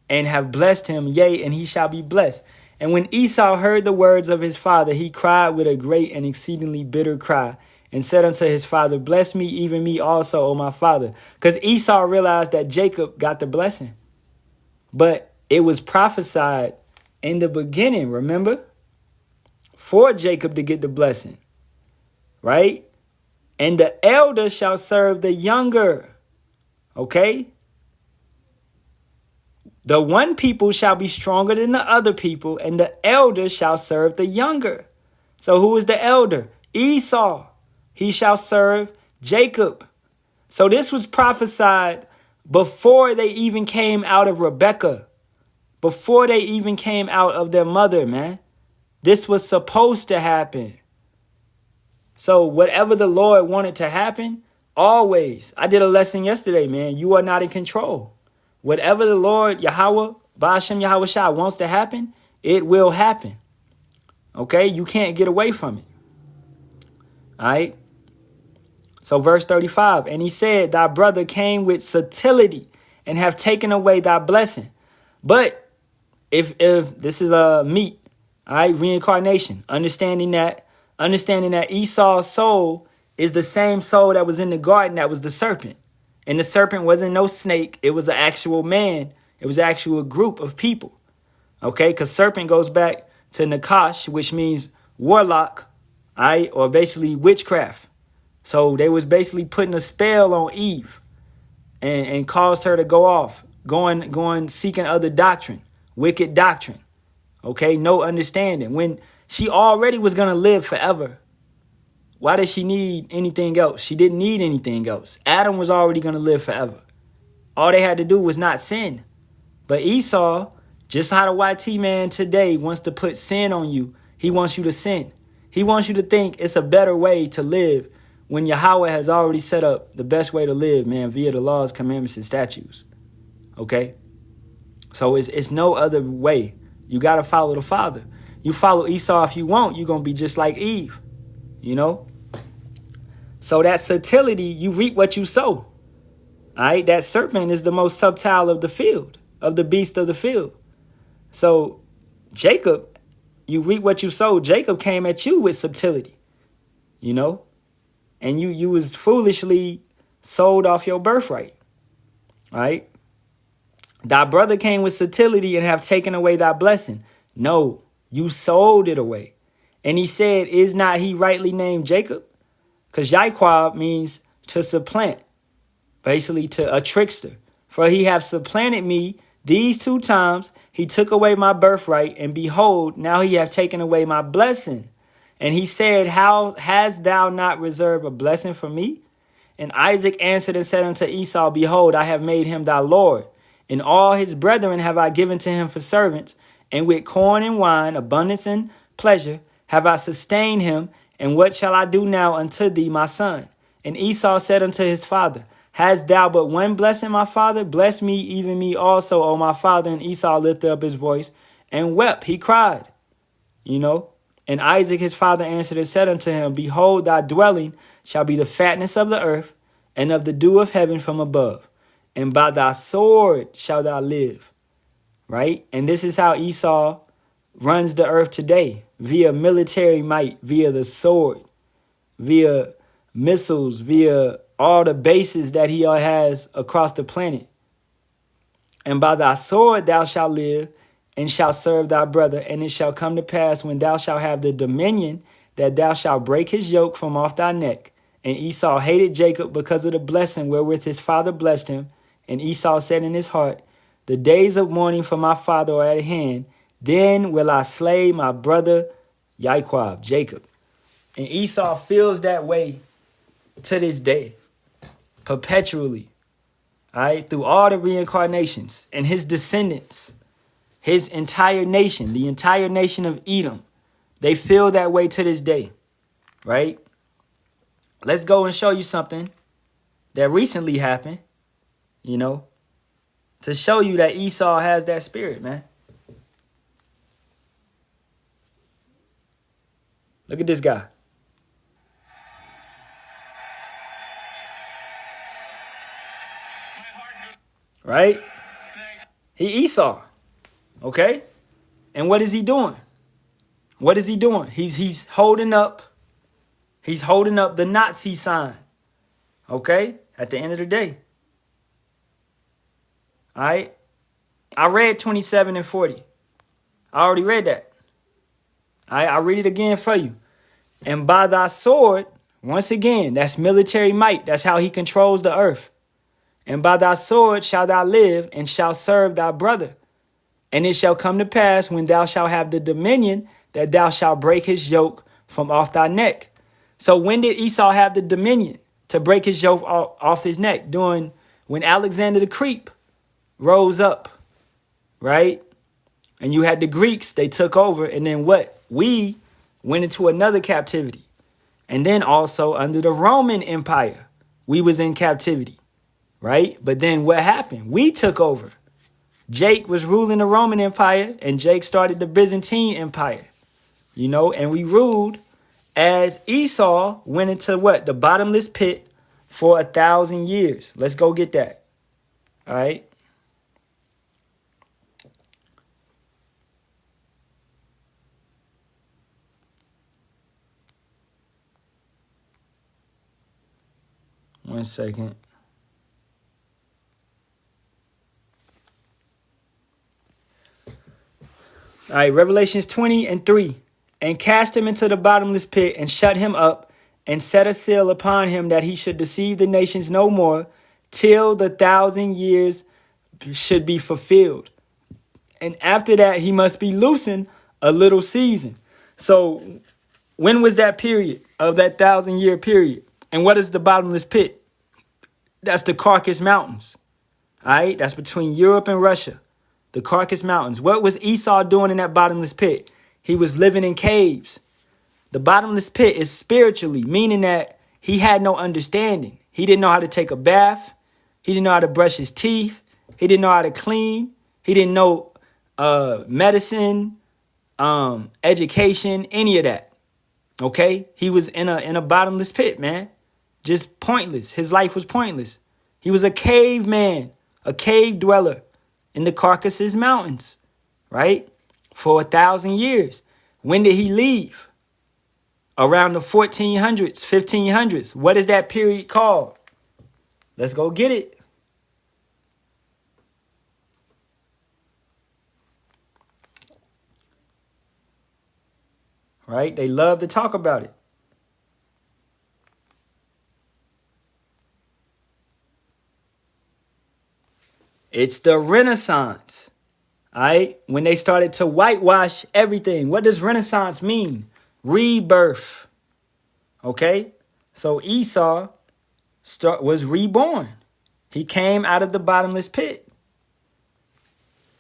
Speaker 2: and have blessed him? Yea, and he shall be blessed. And when Esau heard the words of his father, he cried with a great and exceedingly bitter cry, and said unto his father, bless me, even me also, O my father. Because Esau realized that Jacob got the blessing. But it was prophesied in the beginning, remember? For Jacob to get the blessing, right? And the elder shall serve the younger, okay? The one people shall be stronger than the other people, and the elder shall serve the younger. So who is the elder? Esau. He shall serve Jacob. So this was prophesied before they even came out of Rebekah, before they even came out of their mother, man. This was supposed to happen. So whatever the Lord wanted to happen, always. I did a lesson yesterday, man. You are not in control. Whatever the Lord, Yahawah, Ba'ashem Yahawashi wants to happen, it will happen. Okay? You can't get away from it. All right? So verse 35, and he said, thy brother came with subtlety and have taken away thy blessing. But if this is a meat, all right, reincarnation, understanding that Esau's soul is the same soul that was in the garden that was the serpent. And the serpent wasn't no snake. It was an actual man. It was actually a group of people. Okay, because serpent goes back to Nakash, which means warlock. all right, or basically witchcraft. So they was basically putting a spell on Eve and caused her to go off, going seeking other doctrine, wicked doctrine. Okay, no understanding. When she already was gonna live forever, why did she need anything else? She didn't need anything else. Adam was already gonna live forever. All they had to do was not sin. But Esau, just how the YT man today wants to put sin on you, he wants you to sin. He wants you to think it's a better way to live when Yahawah has already set up the best way to live, man, via the laws, commandments, and statutes. Okay? So it's no other way. You got to follow the Father. You follow Esau if you want, you're going to be just like Eve. You know? So that subtlety, you reap what you sow. All right? That serpent is the most subtle of the field, of the beast of the field. So Jacob, you reap what you sow. Jacob came at you with subtlety, you know? And you was foolishly sold off your birthright, right? Thy brother came with subtlety and have taken away thy blessing. No, you sold it away. And he said, is not he rightly named Jacob? Because Yahawah means to supplant, basically to a trickster. For he have supplanted me these 2 times. He took away my birthright, and behold, now he hath taken away my blessing. And he said, how hast thou not reserved a blessing for me? And Isaac answered and said unto Esau, behold, I have made him thy Lord, and all his brethren have I given to him for servants, and with corn and wine, abundance and pleasure, have I sustained him. And what shall I do now unto thee, my son? And Esau said unto his father, hast thou but one blessing, my father? Bless me, even me also, O my father. And Esau lifted up his voice and wept. He cried, you know. And Isaac his father answered and said unto him, behold, thy dwelling shall be the fatness of the earth, and of the dew of heaven from above. And by thy sword shalt thou live. Right? And this is how Esau runs the earth today, via military might, via the sword, via missiles, via all the bases that he has across the planet. And by thy sword thou shalt live, and shalt serve thy brother. And it shall come to pass, when thou shalt have the dominion, that thou shalt break his yoke from off thy neck. And Esau hated Jacob because of the blessing wherewith his father blessed him. And Esau said in his heart, the days of mourning for my father are at hand. Then will I slay my brother Yahawah, Jacob. And Esau feels that way to this day, perpetually. All right, through all the reincarnations and his descendants. His entire nation, the entire nation of Edom, they feel that way to this day, right? Let's go and show you something that recently happened, you know, to show you that Esau has that spirit, man. Look at this guy. Right? He Esau. Okay? And what is he doing? What is he doing? He's holding up the Nazi sign. Okay? At the end of the day. All right? I read 27 and 40. I already read that. All right? I'll read it again for you. And by thy sword, once again, that's military might. That's how he controls the earth. And by thy sword shalt thou live, and shalt serve thy brother. And it shall come to pass, when thou shalt have the dominion, that thou shalt break his yoke from off thy neck. So when did Esau have the dominion to break his yoke off his neck? During when Alexander the Creep rose up, right? And you had the Greeks, they took over. And then what? We went into another captivity. And then also under the Roman Empire, we was in captivity, right? But then what happened? We took over. Jake was ruling the Roman Empire, and Jake started the Byzantine Empire, you know, and we ruled as Esau went into what? The bottomless pit for 1,000 years. Let's go get that. All right. One second. All right, Revelations 20 and 3. and cast him into the bottomless pit, and shut him up, and set a seal upon him, that he should deceive the nations no more, till the 1,000 years should be fulfilled. And after that, he must be loosened a little season. So when was that period of that 1,000-year period? And what is the bottomless pit? That's the Caucasus Mountains. All right, that's between Europe and Russia. The Caucasus Mountains. What was Esau doing in that bottomless pit? He was living in caves. The bottomless pit is spiritually, meaning that he had no understanding. He didn't know how to take a bath. He didn't know how to brush his teeth. He didn't know how to clean. He didn't know medicine, education, any of that. Okay? He was in a bottomless pit, man. Just pointless. His life was pointless. He was a caveman, a cave dweller in the Caucasus Mountains, right? For 1,000 years. When did he leave? Around the 1400s, 1500s. What is that period called? Let's go get it. Right? They love to talk about it. It's the Renaissance. All right? When they started to whitewash everything. What does Renaissance mean? Rebirth. Okay? So Esau was reborn. He came out of the bottomless pit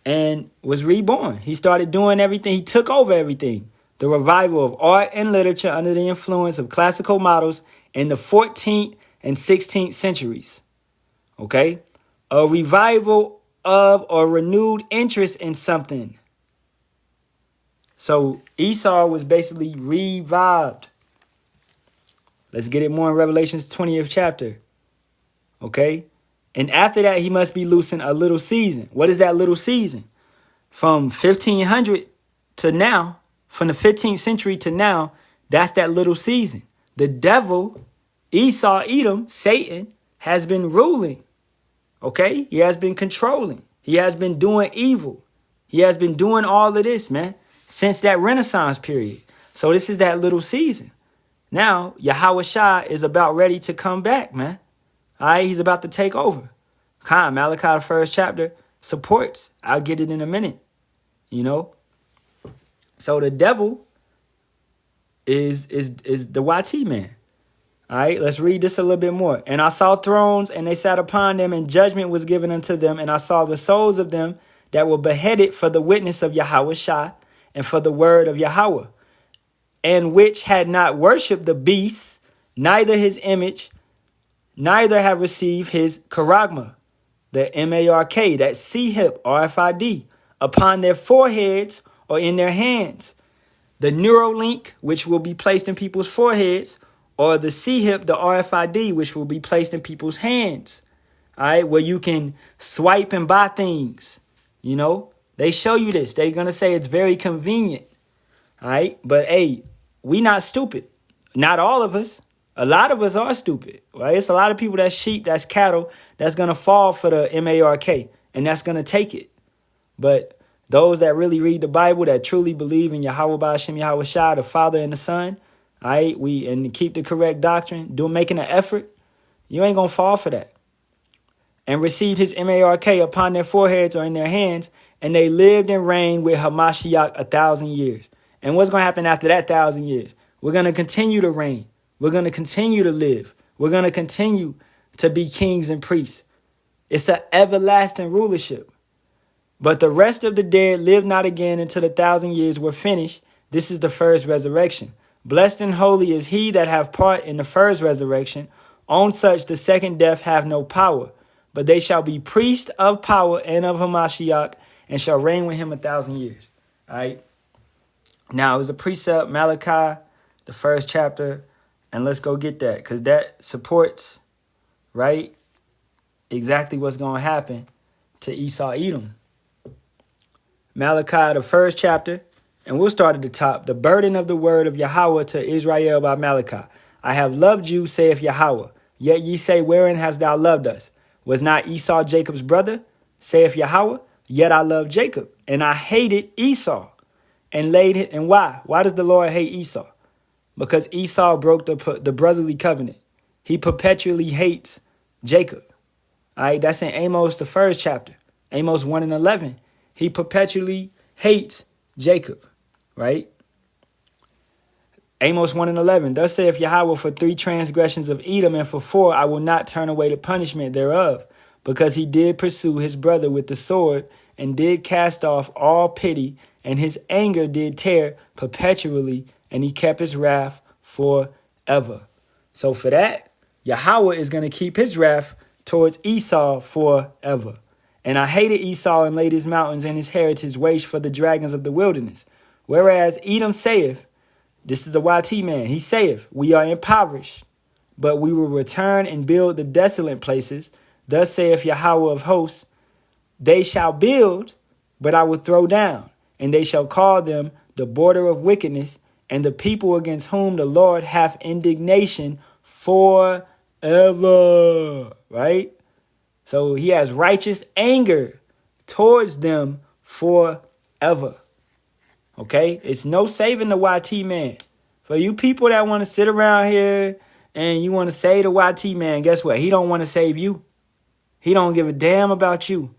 Speaker 2: and was reborn. He started doing everything. He took over everything. The revival of art and literature under the influence of classical models in the 14th and 16th centuries. Okay? A revival of or renewed interest in something. So Esau was basically revived. Let's get it more in Revelation's 20th chapter. Okay? And after that, he must be loosened a little season. What is that little season? From 1500 to now, from the 15th century to now, that's that little season. The devil, Esau, Edom, Satan, has been ruling. Okay? He has been controlling. He has been doing evil. He has been doing all of this, man, since that Renaissance period. So this is that little season. Now, Yahawashi is about ready to come back, man. All right? He's about to take over. Malachi, the first chapter, supports. I'll get it in a minute. You know? So the devil is the YT man. All right, let's read this a little bit more. And I saw thrones, and they sat upon them, and judgment was given unto them. And I saw the souls of them that were beheaded for the witness of Yahawashi and for the word of Yahawah, and which had not worshipped the beast, neither his image, neither have received his charagma, the MARK, that C-hip, RFID, upon their foreheads or in their hands. The Neuralink, which will be placed in people's foreheads, or the C-hip, the RFID, which will be placed in people's hands. All right, where you can swipe and buy things. You know, they show you this. They're going to say it's very convenient. All right, but hey, we not stupid. Not all of us. A lot of us are stupid, right? It's a lot of people that's sheep, that's cattle, that's going to fall for the MARK, and that's going to take it. But those that really read the Bible, that truly believe in Yahawah Ba'ashem Yahawashi, the Father and the Son, all right, and keep the correct doctrine, making an effort, you ain't going to fall for that. And received his MARK upon their foreheads or in their hands, and they lived and reigned with Hamashiach 1,000 years. And what's going to happen after that 1,000 years? We're going to continue to reign. We're going to continue to live. We're going to continue to be kings and priests. It's an everlasting rulership. But the rest of the dead live not again until the 1,000 years were finished. This is the first resurrection. Blessed and holy is he that have part in the first resurrection. On such the second death have no power. But they shall be priests of power and of Hamashiach, and shall reign with him 1,000 years. All right. Now, it was a precept, Malachi, the first chapter. And let's go get that, because that supports, right, exactly what's going to happen to Esau, Edom. Malachi, the first chapter, and we'll start at the top. The burden of the word of Yahawah to Israel by Malachi. I have loved you, saith Yahawah. Yet ye say, wherein hast thou loved us? Was not Esau Jacob's brother, saith Yahawah? Yet I loved Jacob, and I hated Esau, and laid it. And why? Why does the Lord hate Esau? Because Esau broke the brotherly covenant. He perpetually hates Jacob. All right, that's in Amos, the first chapter. Amos 1 and 11. He perpetually hates Jacob, right? Amos 1 and 11. Thus saith Yahawah, for 3 transgressions of Edom, and for 4 I will not turn away the punishment thereof, because he did pursue his brother with the sword, and did cast off all pity, and his anger did tear perpetually, and he kept his wrath forever. So for that, Yahawah is going to keep his wrath towards Esau forever. And I hated Esau and laid his mountains and his heritage waste for the dragons of the wilderness. Whereas Edom saith, this is the YT man, he saith, we are impoverished, but we will return and build the desolate places. Thus saith Yahawah of hosts, they shall build, but I will throw down, and they shall call them the border of wickedness, and the people against whom the Lord hath indignation forever. Right? So he has righteous anger towards them forever. Okay? It's no saving the YT man. For you people that want to sit around here and you want to save the YT man, guess what? He don't want to save you. He don't give a damn about you.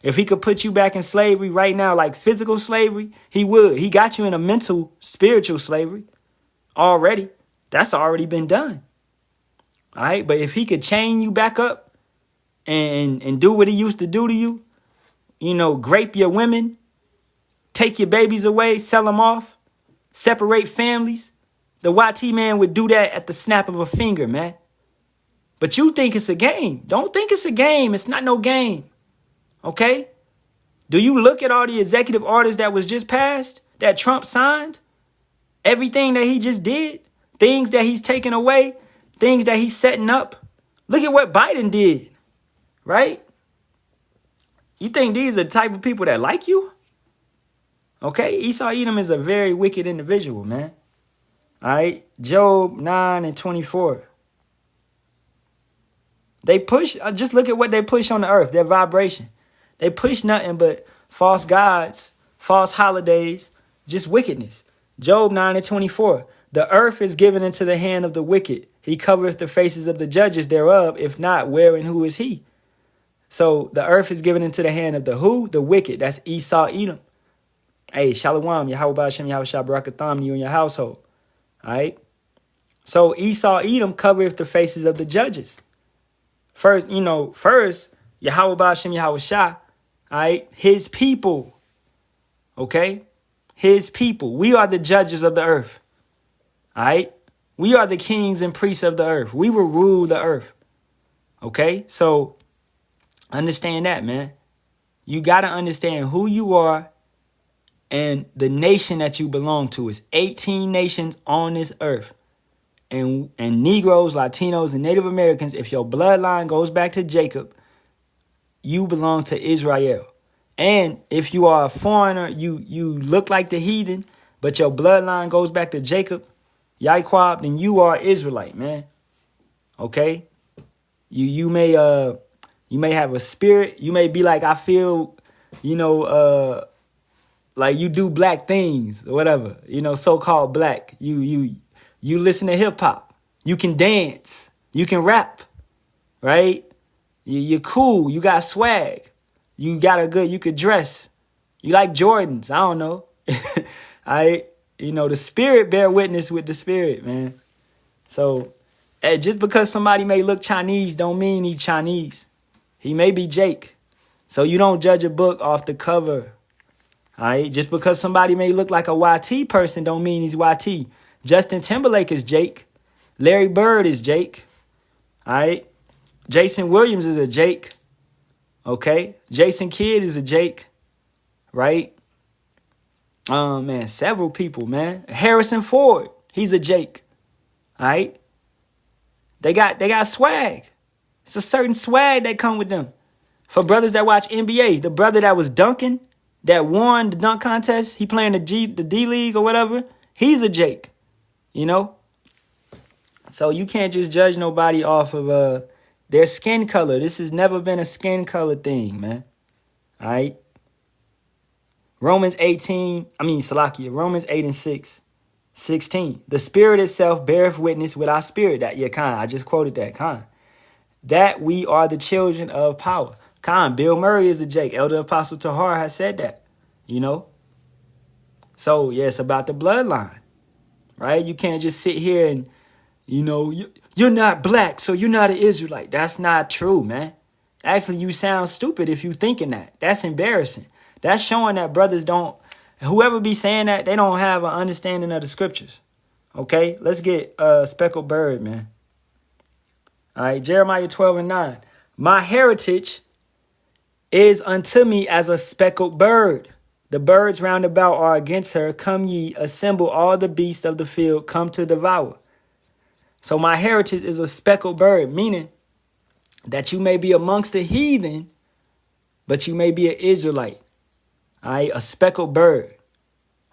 Speaker 2: If he could put you back in slavery right now, like physical slavery, he would. He got you in a mental, spiritual slavery already. That's already been done. All right? But if he could chain you back up and do what he used to do to you, you know, grape your women, take your babies away, sell them off, separate families, the YT man would do that at the snap of a finger, man. But you think it's a game. Don't think it's a game. It's not no game. Okay? Do you look at all the executive orders that was just passed, that Trump signed? Everything that he just did, things that he's taking away, things that he's setting up. Look at what Biden did, right? You think these are the type of people that like you? Okay, Esau Edom is a very wicked individual, man. All right, Job 9 and 24. They push, just look at what they push on the earth, their vibration. They push nothing but false gods, false holidays, just wickedness. Job 9 and 24. The earth is given into the hand of the wicked. He covereth the faces of the judges thereof. If not, where and who is he? So the earth is given into the hand of the who? The wicked. That's Esau Edom. Hey, Shalawam, Yahawah, Shem, Yahawashi, Barak, Ahtham, you and your household. All right? So Esau Edom covereth the faces of the judges. First, Yahawah, Shem, Yahawashi, all right? His people. Okay? His people. We are the judges of the earth. All right? We are the kings and priests of the earth. We will rule the earth. Okay? So understand that, man. You got to understand who you are and the nation that you belong to. Is 18 nations on this earth. And Negroes, Latinos, and Native Americans, if your bloodline goes back to Jacob, you belong to Israel. And if you are a foreigner, you look like the heathen, but your bloodline goes back to Jacob, Yahawashi, then you are Israelite, man. Okay? You may have a spirit. You may be like, I feel, like you do black things or whatever, so-called black. You listen to hip hop. You can dance. You can rap, right? You're cool. You got swag. You could dress. You like Jordans. I don't know. The spirit bear witness with the spirit, man. So just because somebody may look Chinese don't mean he's Chinese. He may be Jake. So you don't judge a book off the cover. All right? Just because somebody may look like a YT person don't mean he's YT. Justin Timberlake is Jake. Larry Bird is Jake. All right? Jason Williams is a Jake. Okay? Jason Kidd is a Jake. Right? Man, several people, man. Harrison Ford, he's a Jake. All right? They got swag. It's a certain swag that come with them. For brothers that watch NBA, the brother that was dunking, that won the dunk contest, he playing the D League or whatever, he's a Jake. So you can't just judge nobody off of their skin color. This has never been a skin color thing, man. All right? Romans 8 and 16. The Spirit itself beareth witness with our spirit. I just quoted that, that we are the children of power. Bill Murray is a Jake. Elder Apostle Tahar has said that, So, yeah, it's about the bloodline, right? You can't just sit here and, you're not black, so you're not an Israelite. That's not true, man. Actually, you sound stupid if you thinking that. That's embarrassing. That's showing that brothers whoever be saying that, they don't have an understanding of the scriptures. Okay, let's get Speckled Bird, man. All right, Jeremiah 12:9. My heritage is unto me as a speckled bird. The birds round about are against her. Come ye, assemble all the beasts of the field, come to devour. So my heritage is a speckled bird, meaning that you may be amongst the heathen, but you may be an Israelite. All right, a speckled bird.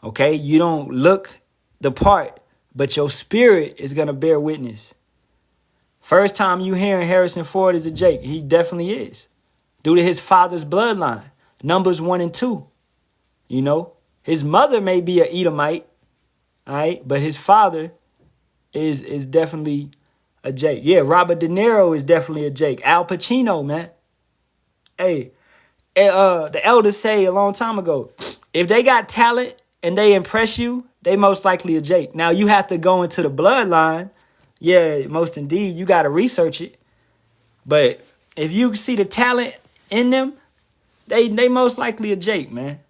Speaker 2: Okay, you don't look the part, but your spirit is going to bear witness. First time you hearing Harrison Ford is a Jake. He definitely is. Due to his father's bloodline. Numbers 1 and 2. His mother may be an Edomite. All right, but his father is definitely a Jake. Yeah, Robert De Niro is definitely a Jake. Al Pacino, man. Hey, the elders say a long time ago, if they got talent and they impress you, they most likely a Jake. Now, you have to go into the bloodline. Yeah, most indeed. You got to research it. But if you see the talent in them, they most likely a Jake, man.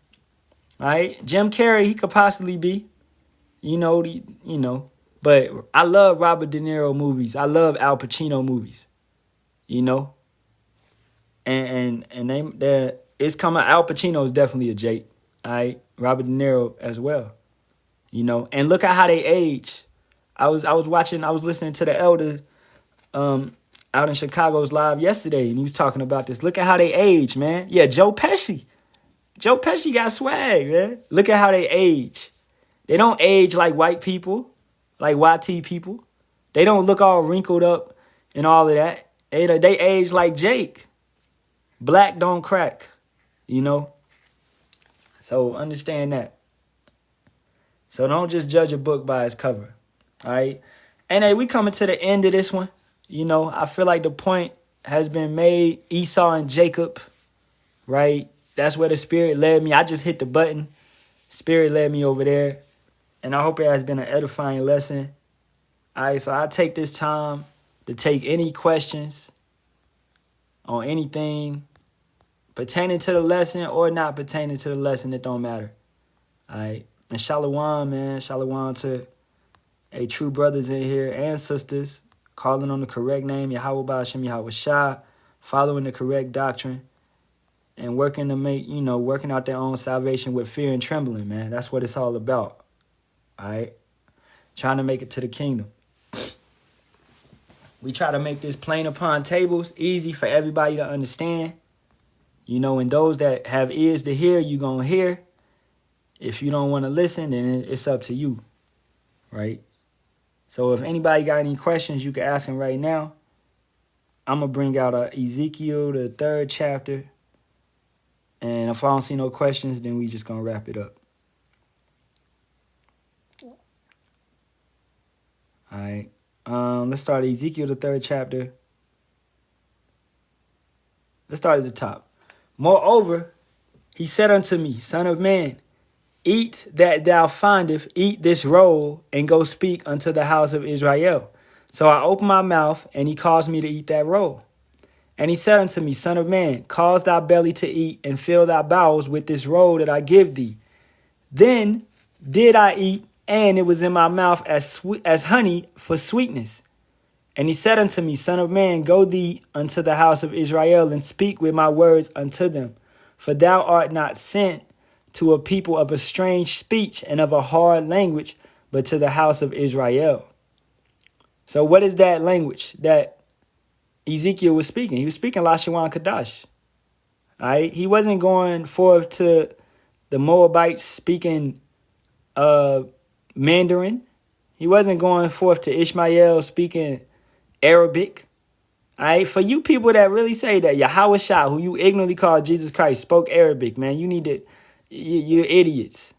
Speaker 2: All right? Jim Carrey, he could possibly be. But I love Robert De Niro movies. I love Al Pacino movies. And it's coming. Al Pacino is definitely a Jake. All right, Robert De Niro as well. And look at how they age. I was listening to the elders out in Chicago's live yesterday, and he was talking about this. Look at how they age, man. Yeah, Joe Pesci. Joe Pesci got swag, man. Look at how they age. They don't age like white people, like YT people. They don't look all wrinkled up and all of that. They age like Jake. Black don't crack, So understand that. So don't just judge a book by its cover, all right? And hey, we coming to the end of this one. I feel like the point has been made. Esau and Jacob, right? That's where the Spirit led me. I just hit the button. Spirit led me over there. And I hope it has been an edifying lesson. All right, so I take this time to take any questions on anything pertaining to the lesson or not pertaining to the lesson. It don't matter. All right. And Shalawam, man. Shalawam to true brothers in here and sisters, calling on the correct name, Yahawah, Shem, Yahawashi, following the correct doctrine, and working out their own salvation with fear and trembling, man. That's what it's all about. All right. Trying to make it to the kingdom. We try to make this plain upon tables, easy for everybody to understand. And those that have ears to hear, you going to hear. If you don't want to listen, then it's up to you, right? So if anybody got any questions, you can ask them right now. I'm going to bring out Ezekiel, the 3rd chapter. And if I don't see no questions, then we just going to wrap it up. All right. Let's start Ezekiel, the 3rd chapter. Let's start at the top. Moreover, he said unto me, Son of man, eat that thou findest, eat this roll, and go speak unto the house of Israel. So I opened my mouth, and he caused me to eat that roll. And he said unto me, Son of man, cause thy belly to eat, and fill thy bowels with this roll that I give thee. Then did I eat, and it was in my mouth as honey for sweetness. And he said unto me, Son of man, go thee unto the house of Israel, and speak with my words unto them. For thou art not sent to a people of a strange speech and of a hard language, but to the house of Israel. So what is that language that Ezekiel was speaking? He was speaking Lashawan Kadash. All right? He wasn't going forth to the Moabites speaking Mandarin. He wasn't going forth to Ishmael speaking Arabic. All right? For you people that really say that Yahawashi, who you ignorantly call Jesus Christ, spoke Arabic, man, you need to You're idiots.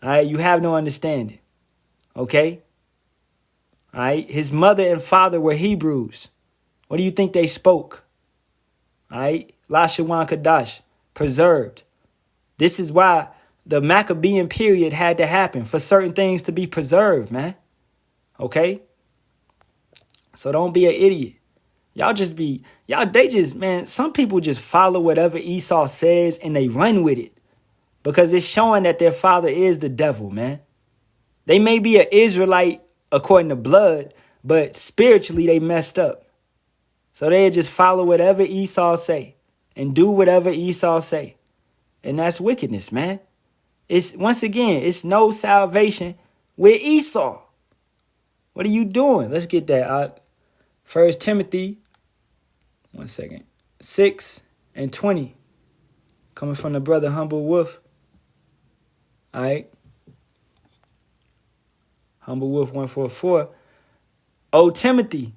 Speaker 2: All right, you have no understanding. Okay? All right, his mother and father were Hebrews. What do you think they spoke? All right, Lashawan Kadash, preserved. This is why the Maccabean period had to happen, for certain things to be preserved, man. Okay? So don't be an idiot. Man, some people just follow whatever Esau says and they run with it because it's showing that their father is the devil, man. They may be an Israelite according to blood, but spiritually they messed up. So they just follow whatever Esau say and do whatever Esau say. And that's wickedness, man. It's no salvation with Esau. What are you doing? Let's get that. 1 Timothy, 6:20. Coming from the brother Humble Wolf. All right. Humble Wolf 144. O Timothy,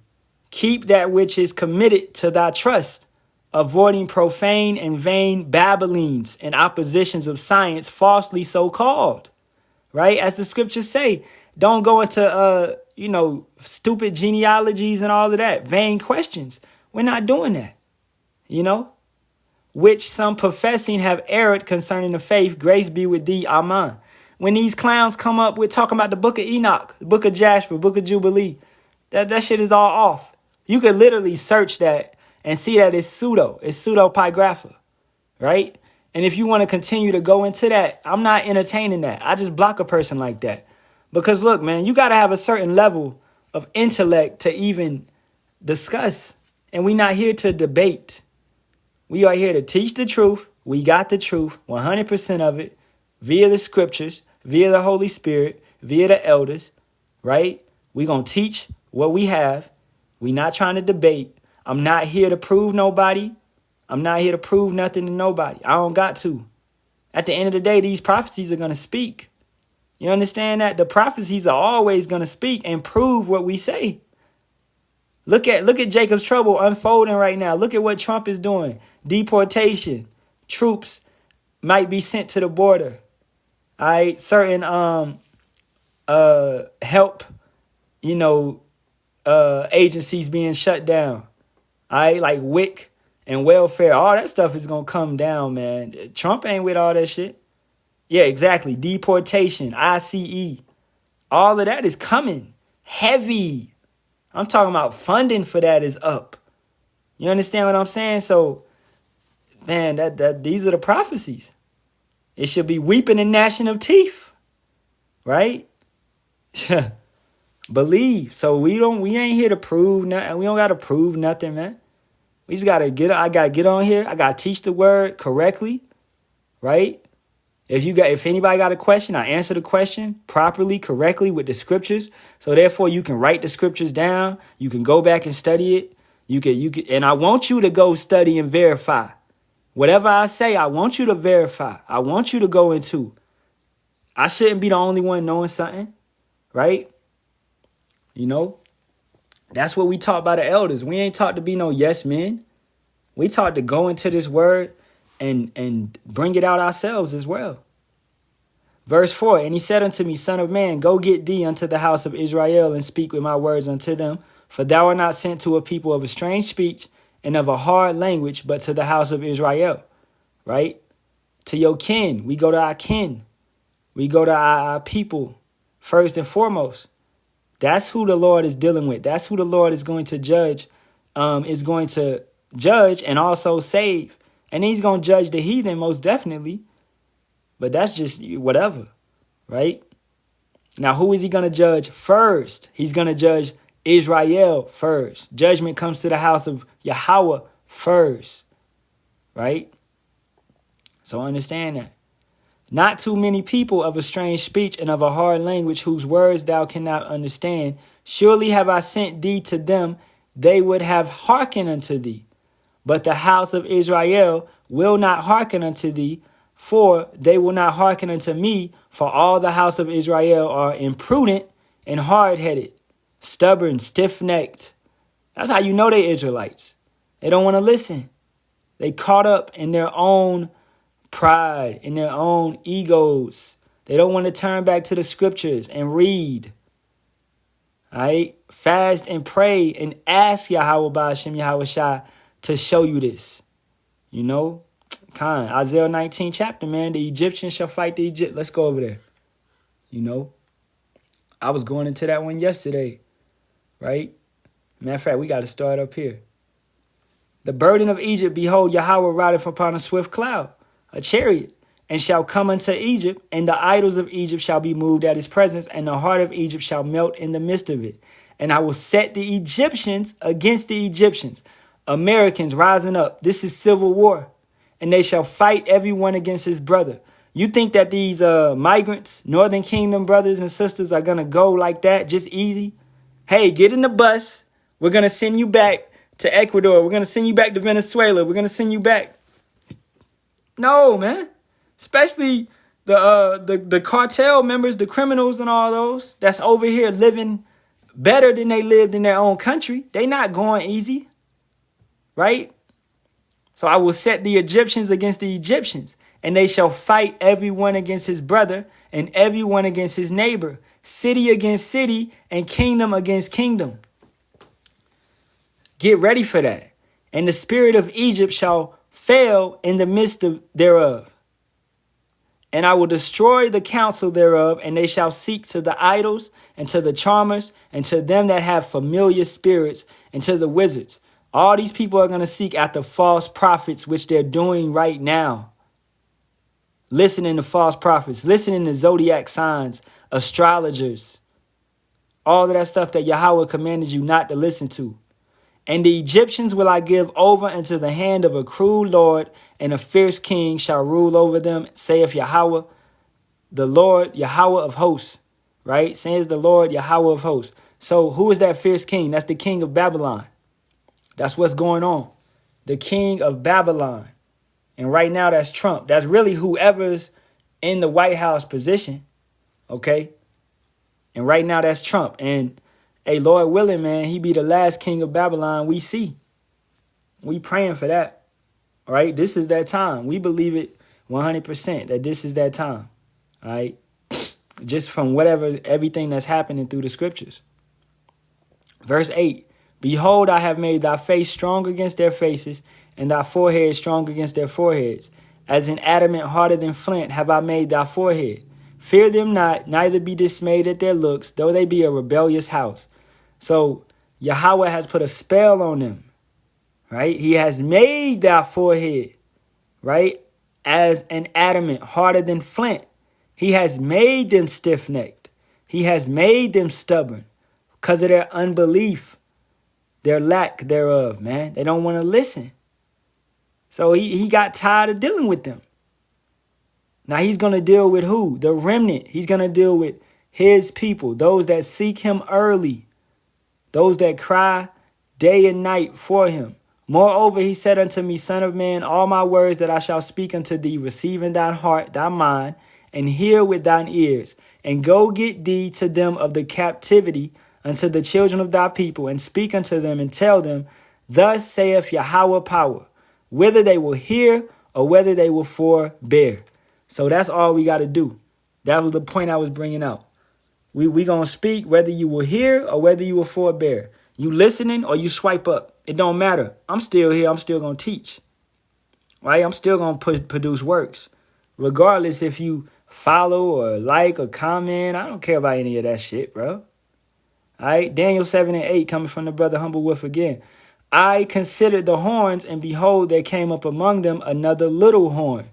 Speaker 2: keep that which is committed to thy trust, avoiding profane and vain babblings and oppositions of science falsely so called. Right? As the scriptures say, don't go into stupid genealogies and all of that, vain questions. We're not doing that. Which some professing have erred concerning the faith, grace be with thee, amen. When these clowns come up with talking about the book of Enoch, the book of Jasper, book of Jubilee, that shit is all off. You could literally search that and see that it's pseudepigrapha, right? And if you want to continue to go into that, I'm not entertaining that. I just block a person like that. Because look, man, you got to have a certain level of intellect to even discuss. And we're not here to debate. We are here to teach the truth. We got the truth, 100% of it, via the scriptures, via the Holy Spirit, via the elders, right? We're going to teach what we have. We're not trying to debate. I'm not here to prove nobody. I'm not here to prove nothing to nobody. I don't got to. At the end of the day, these prophecies are going to speak. You understand that? The prophecies are always going to speak and prove what we say. Look at Jacob's trouble unfolding right now. Look at what Trump is doing. Deportation. Troops might be sent to the border. All right. Certain help, agencies being shut down. All right. Like WIC and welfare. All that stuff is going to come down, man. Trump ain't with all that shit. Yeah, exactly. Deportation, ICE. All of that is coming. Heavy. I'm talking about funding for that is up. You understand what I'm saying? So, man, these are the prophecies. It should be weeping and gnashing of teeth. Right? Believe. So we ain't here to prove nothing. We don't gotta prove nothing, man. We just gotta I gotta get on here. I gotta teach the word correctly. Right? If anybody got a question, I answer the question properly, correctly with the scriptures. So therefore you can write the scriptures down. You can go back and study it. You can, and I want you to go study and verify. Whatever I say, I want you to verify. I want you to go into. I shouldn't be the only one knowing something, right? That's what we taught by the elders. We ain't taught to be no yes men. We taught to go into this word and bring it out ourselves as well. Verse 4, and he said unto me, Son of man, go get thee unto the house of Israel and speak with my words unto them. For thou art not sent to a people of a strange speech and of a hard language, but to the house of Israel, right? To your kin. We go to our kin. We go to our people first and foremost. That's who the Lord is dealing with. That's who the Lord is going to judge, and also save. And he's going to judge the heathen most definitely. But that's just whatever, right? Now, who is he going to judge first? He's going to judge Israel first. Judgment comes to the house of Yahawah first, right? So understand that. Not too many people of a strange speech and of a hard language whose words thou cannot understand. Surely have I sent thee to them, they would have hearkened unto thee. But the house of Israel will not hearken unto thee, for they will not hearken unto me, for all the house of Israel are imprudent and hard-headed, stubborn, stiff-necked. That's how you know they Israelites. They don't want to listen. They caught up in their own pride in their own egos. They don't want to turn back to the scriptures and read. All right? Fast and pray and ask Yahawah Ba'ashem Yahawashi to show you this. You know? Isaiah 19 chapter, man. The Egyptians shall fight the Egypt. Let's go over there. You know? I was going into that one yesterday. Right? Matter of fact, we got to start up here. The burden of Egypt, behold, Yahawah rideth upon a swift cloud, a chariot, and shall come unto Egypt, and the idols of Egypt shall be moved at his presence, and the heart of Egypt shall melt in the midst of it. And I will set the Egyptians against the Egyptians, Americans rising up. This is civil war, and they shall fight everyone against his brother. You think that these migrants, Northern Kingdom brothers and sisters are going to go like that, just easy? Hey, get in the bus. We're going to send you back to Ecuador. We're going to send you back to Venezuela. We're going to send you back. No, man. Especially the cartel members, the criminals and all those that's over here living better than they lived in their own country. They not going easy. Right? So I will set the Egyptians against the Egyptians, and they shall fight everyone against his brother and everyone against his neighbor, city against city and kingdom against kingdom. Get ready for that. And the spirit of Egypt shall fail in the midst thereof. And I will destroy the counsel thereof, and they shall seek to the idols and to the charmers and to them that have familiar spirits and to the wizards. All these people are going to seek after false prophets, which they're doing right now. Listening to false prophets, listening to zodiac signs, astrologers, all of that stuff that Yahawah commanded you not to listen to. And the Egyptians will I give over into the hand of a cruel lord, and a fierce king shall rule over them, saith Yahawah, the Lord, Yahawah of hosts, right? Says the Lord, Yahawah of hosts. So who is that fierce king? That's the king of Babylon. That's what's going on. The king of Babylon. And right now that's Trump. That's really whoever's in the White House position. Okay? And right now that's Trump. And hey, Lord willing, man, he be the last king of Babylon we see. We praying for that. All right? This is that time. We believe it 100% that this is that time. All right? Just from everything that's happening through the scriptures. Verse 8. Behold, I have made thy face strong against their faces, and thy forehead strong against their foreheads. As an adamant harder than flint have I made thy forehead. Fear them not, neither be dismayed at their looks, though they be a rebellious house. So Yahawah has put a spell on them, right? He has made thy forehead, right, as an adamant harder than flint. He has made them stiff-necked. He has made them stubborn because of their unbelief. Their lack thereof, man. They don't want to listen. So he got tired of dealing with them. Now he's going to deal with who? The remnant. He's going to deal with his people, those that seek him early, those that cry day and night for him. Moreover, he said unto me, Son of man, all my words that I shall speak unto thee, receive in thine heart, thy mind, and hear with thine ears, and go get thee to them of the captivity unto the children of thy people, and speak unto them, and tell them, Thus saith Yahawah power, whether they will hear or whether they will forbear. So that's all we got to do. That was the point I was bringing out. We going to speak whether you will hear or whether you will forbear. You listening or you swipe up. It don't matter. I'm still here. I'm still going to teach. Right? I'm still going to produce works. Regardless if you follow or like or comment. I don't care about any of that shit, bro. All right, Daniel 7 and 8 coming from the brother Humble Wolf again. I considered the horns, and behold, there came up among them another little horn,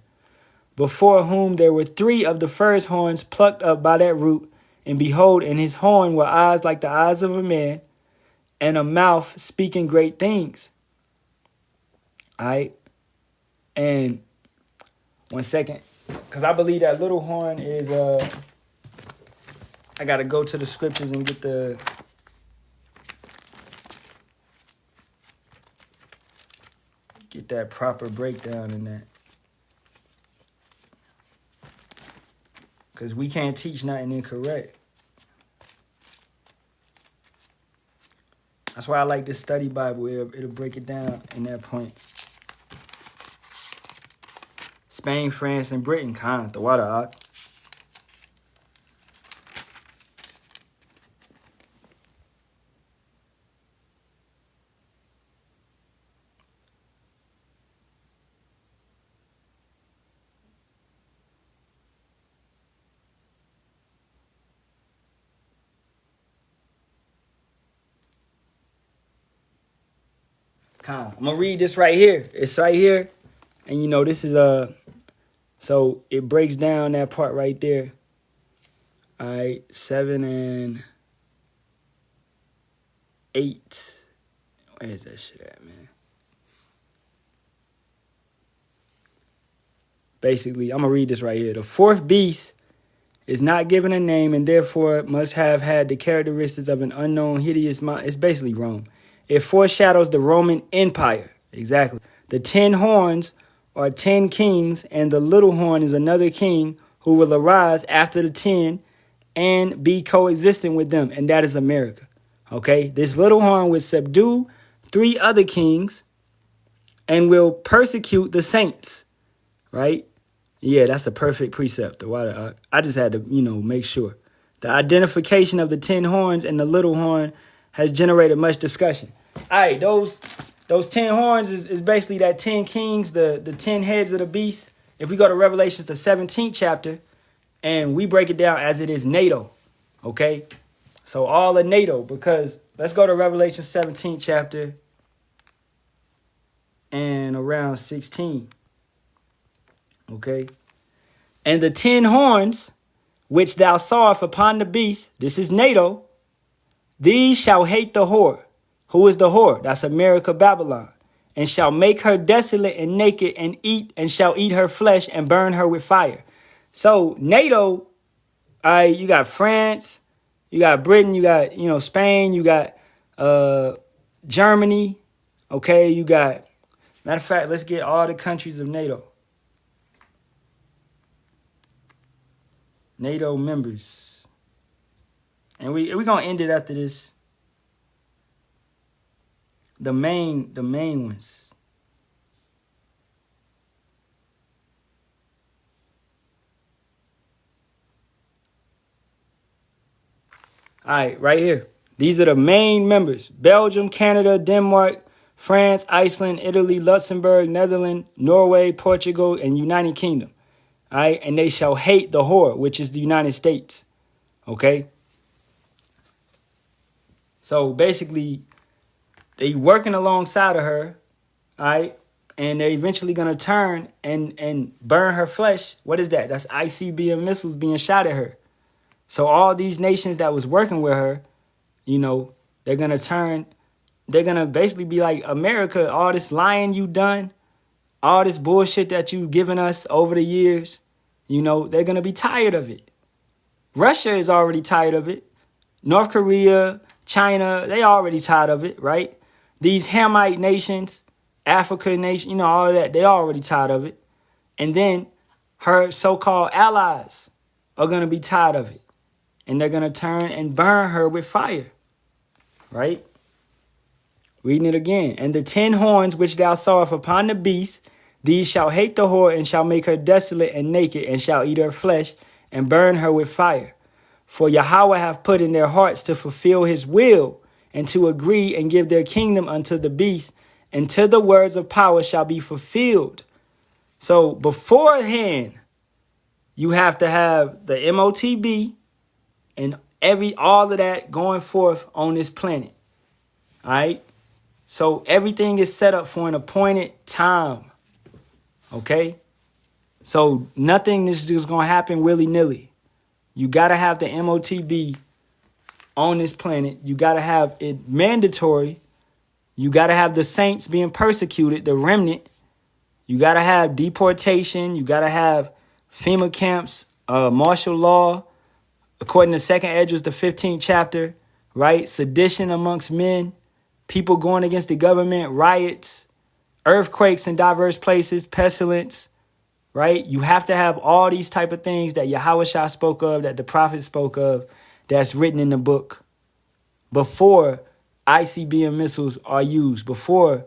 Speaker 2: before whom there were 3 of the first horns plucked up by that root. And behold, in his horn were eyes like the eyes of a man, and a mouth speaking great things. All right, and 1 second, because I believe that little horn is I got to go to the scriptures and get that proper breakdown in that. Because we can't teach nothing incorrect. That's why I like this study Bible. It'll break it down in that point. Spain, France, and Britain. Khan, the water. I'm gonna read this right here. It's right here, and this is so it breaks down that part right there. All right, 7 and 8. Where is that shit at, man? Basically, I'm gonna read this right here. The fourth beast is not given a name and therefore must have had the characteristics of an unknown hideous monster. It's basically Rome. It foreshadows the Roman Empire. Exactly. The 10 horns are 10 kings, and the little horn is another king who will arise after the 10 and be coexistent with them, and that is America. Okay? This little horn will subdue 3 other kings and will persecute the saints. Right? Yeah, that's a perfect precept. I just had to, make sure. The identification of the 10 horns and the little horn has generated much discussion. All right, those 10 horns is basically that 10 kings, the 10 heads of the beast. If we go to Revelations, the 17th chapter, and we break it down as it is NATO, okay? So all of NATO, because let's go to Revelation 17th chapter and around 16. Okay. And the 10 horns which thou sawest upon the beast, this is NATO, these shall hate the whore. Who is the whore? That's America, Babylon. And shall make her desolate and naked and shall eat her flesh and burn her with fire. So NATO, you got France, you got Britain, you got, Spain, you got Germany. Okay, you got, matter of fact, let's get all the countries of NATO. NATO members. And we're going to end it after this. The main ones. All right, right here. These are the main members. Belgium, Canada, Denmark, France, Iceland, Italy, Luxembourg, Netherlands, Norway, Portugal, and United Kingdom. All right, and they shall hate the whore, which is the United States. Okay? So basically, they working alongside of her, all right? And they're eventually going to turn and burn her flesh. What is that? That's ICBM missiles being shot at her. So all these nations that was working with her, they're going to turn. They're going to basically be like, America, all this lying you done, all this bullshit that you've given us over the years, they're going to be tired of it. Russia is already tired of it. North Korea, China, they already tired of it, right? These Hamite nations, Africa nation, all of that, they already tired of it. And then her so-called allies are going to be tired of it. And they're going to turn and burn her with fire, right? Reading it again. And the 10 horns which thou sawest upon the beast, these shall hate the whore and shall make her desolate and naked and shall eat her flesh and burn her with fire. For Yahawah hath put in their hearts to fulfill his will and to agree and give their kingdom unto the beast, until the words of power shall be fulfilled. So beforehand, you have to have the MOTB and all of that going forth on this planet. All right? So everything is set up for an appointed time. Okay? So nothing is just going to happen willy-nilly. You got to have the MOTB on this planet. You got to have it mandatory. You got to have the saints being persecuted, the remnant. You got to have deportation. You got to have FEMA camps, martial law, according to 2nd Esdras, the 15th chapter, right? Sedition amongst men, people going against the government, riots, earthquakes in diverse places, pestilence, right? You have to have all these type of things that Yahawashi spoke of, that the prophet spoke of, that's written in the book before ICBM missiles are used, before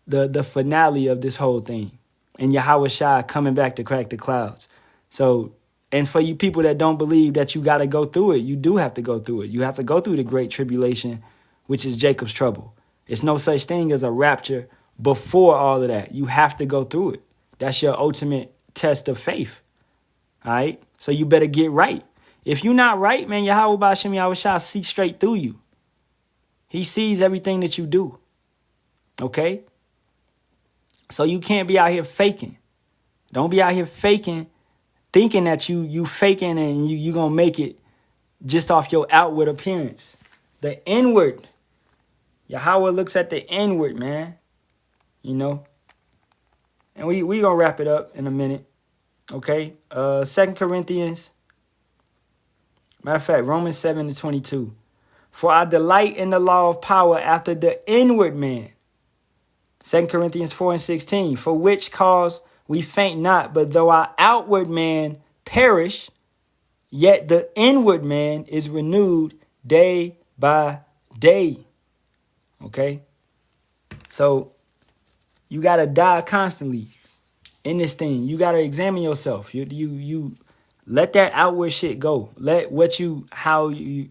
Speaker 2: the finale of this whole thing. and Yahawashi coming back to crack the clouds. So, and for you people that don't believe that you got to go through it, you do have to go through it. You have to go through the great tribulation, which is Jacob's trouble. It's no such thing as a rapture before all of that. You have to go through it. That's your ultimate test of faith. All right? So you better get right. If you're not right, man, Yahawah Ba'Shem Yahawashi sees straight through you. He sees everything that you do. Okay? So you can't be out here faking. Don't be out here faking, thinking that you faking and you going to make it just off your outward appearance. The inward. Yahawah looks at the inward, man. You know? And we going to wrap it up in a minute. Okay? 2 Corinthians. Matter of fact, Romans 7:22. For I delight in the law of power after the inward man. 2 Corinthians 4:16. For which cause we faint not, but though our outward man perish, yet the inward man is renewed day by day. Okay? So you got to die constantly in this thing. You got to examine yourself. You let that outward shit go. Let what you, how you,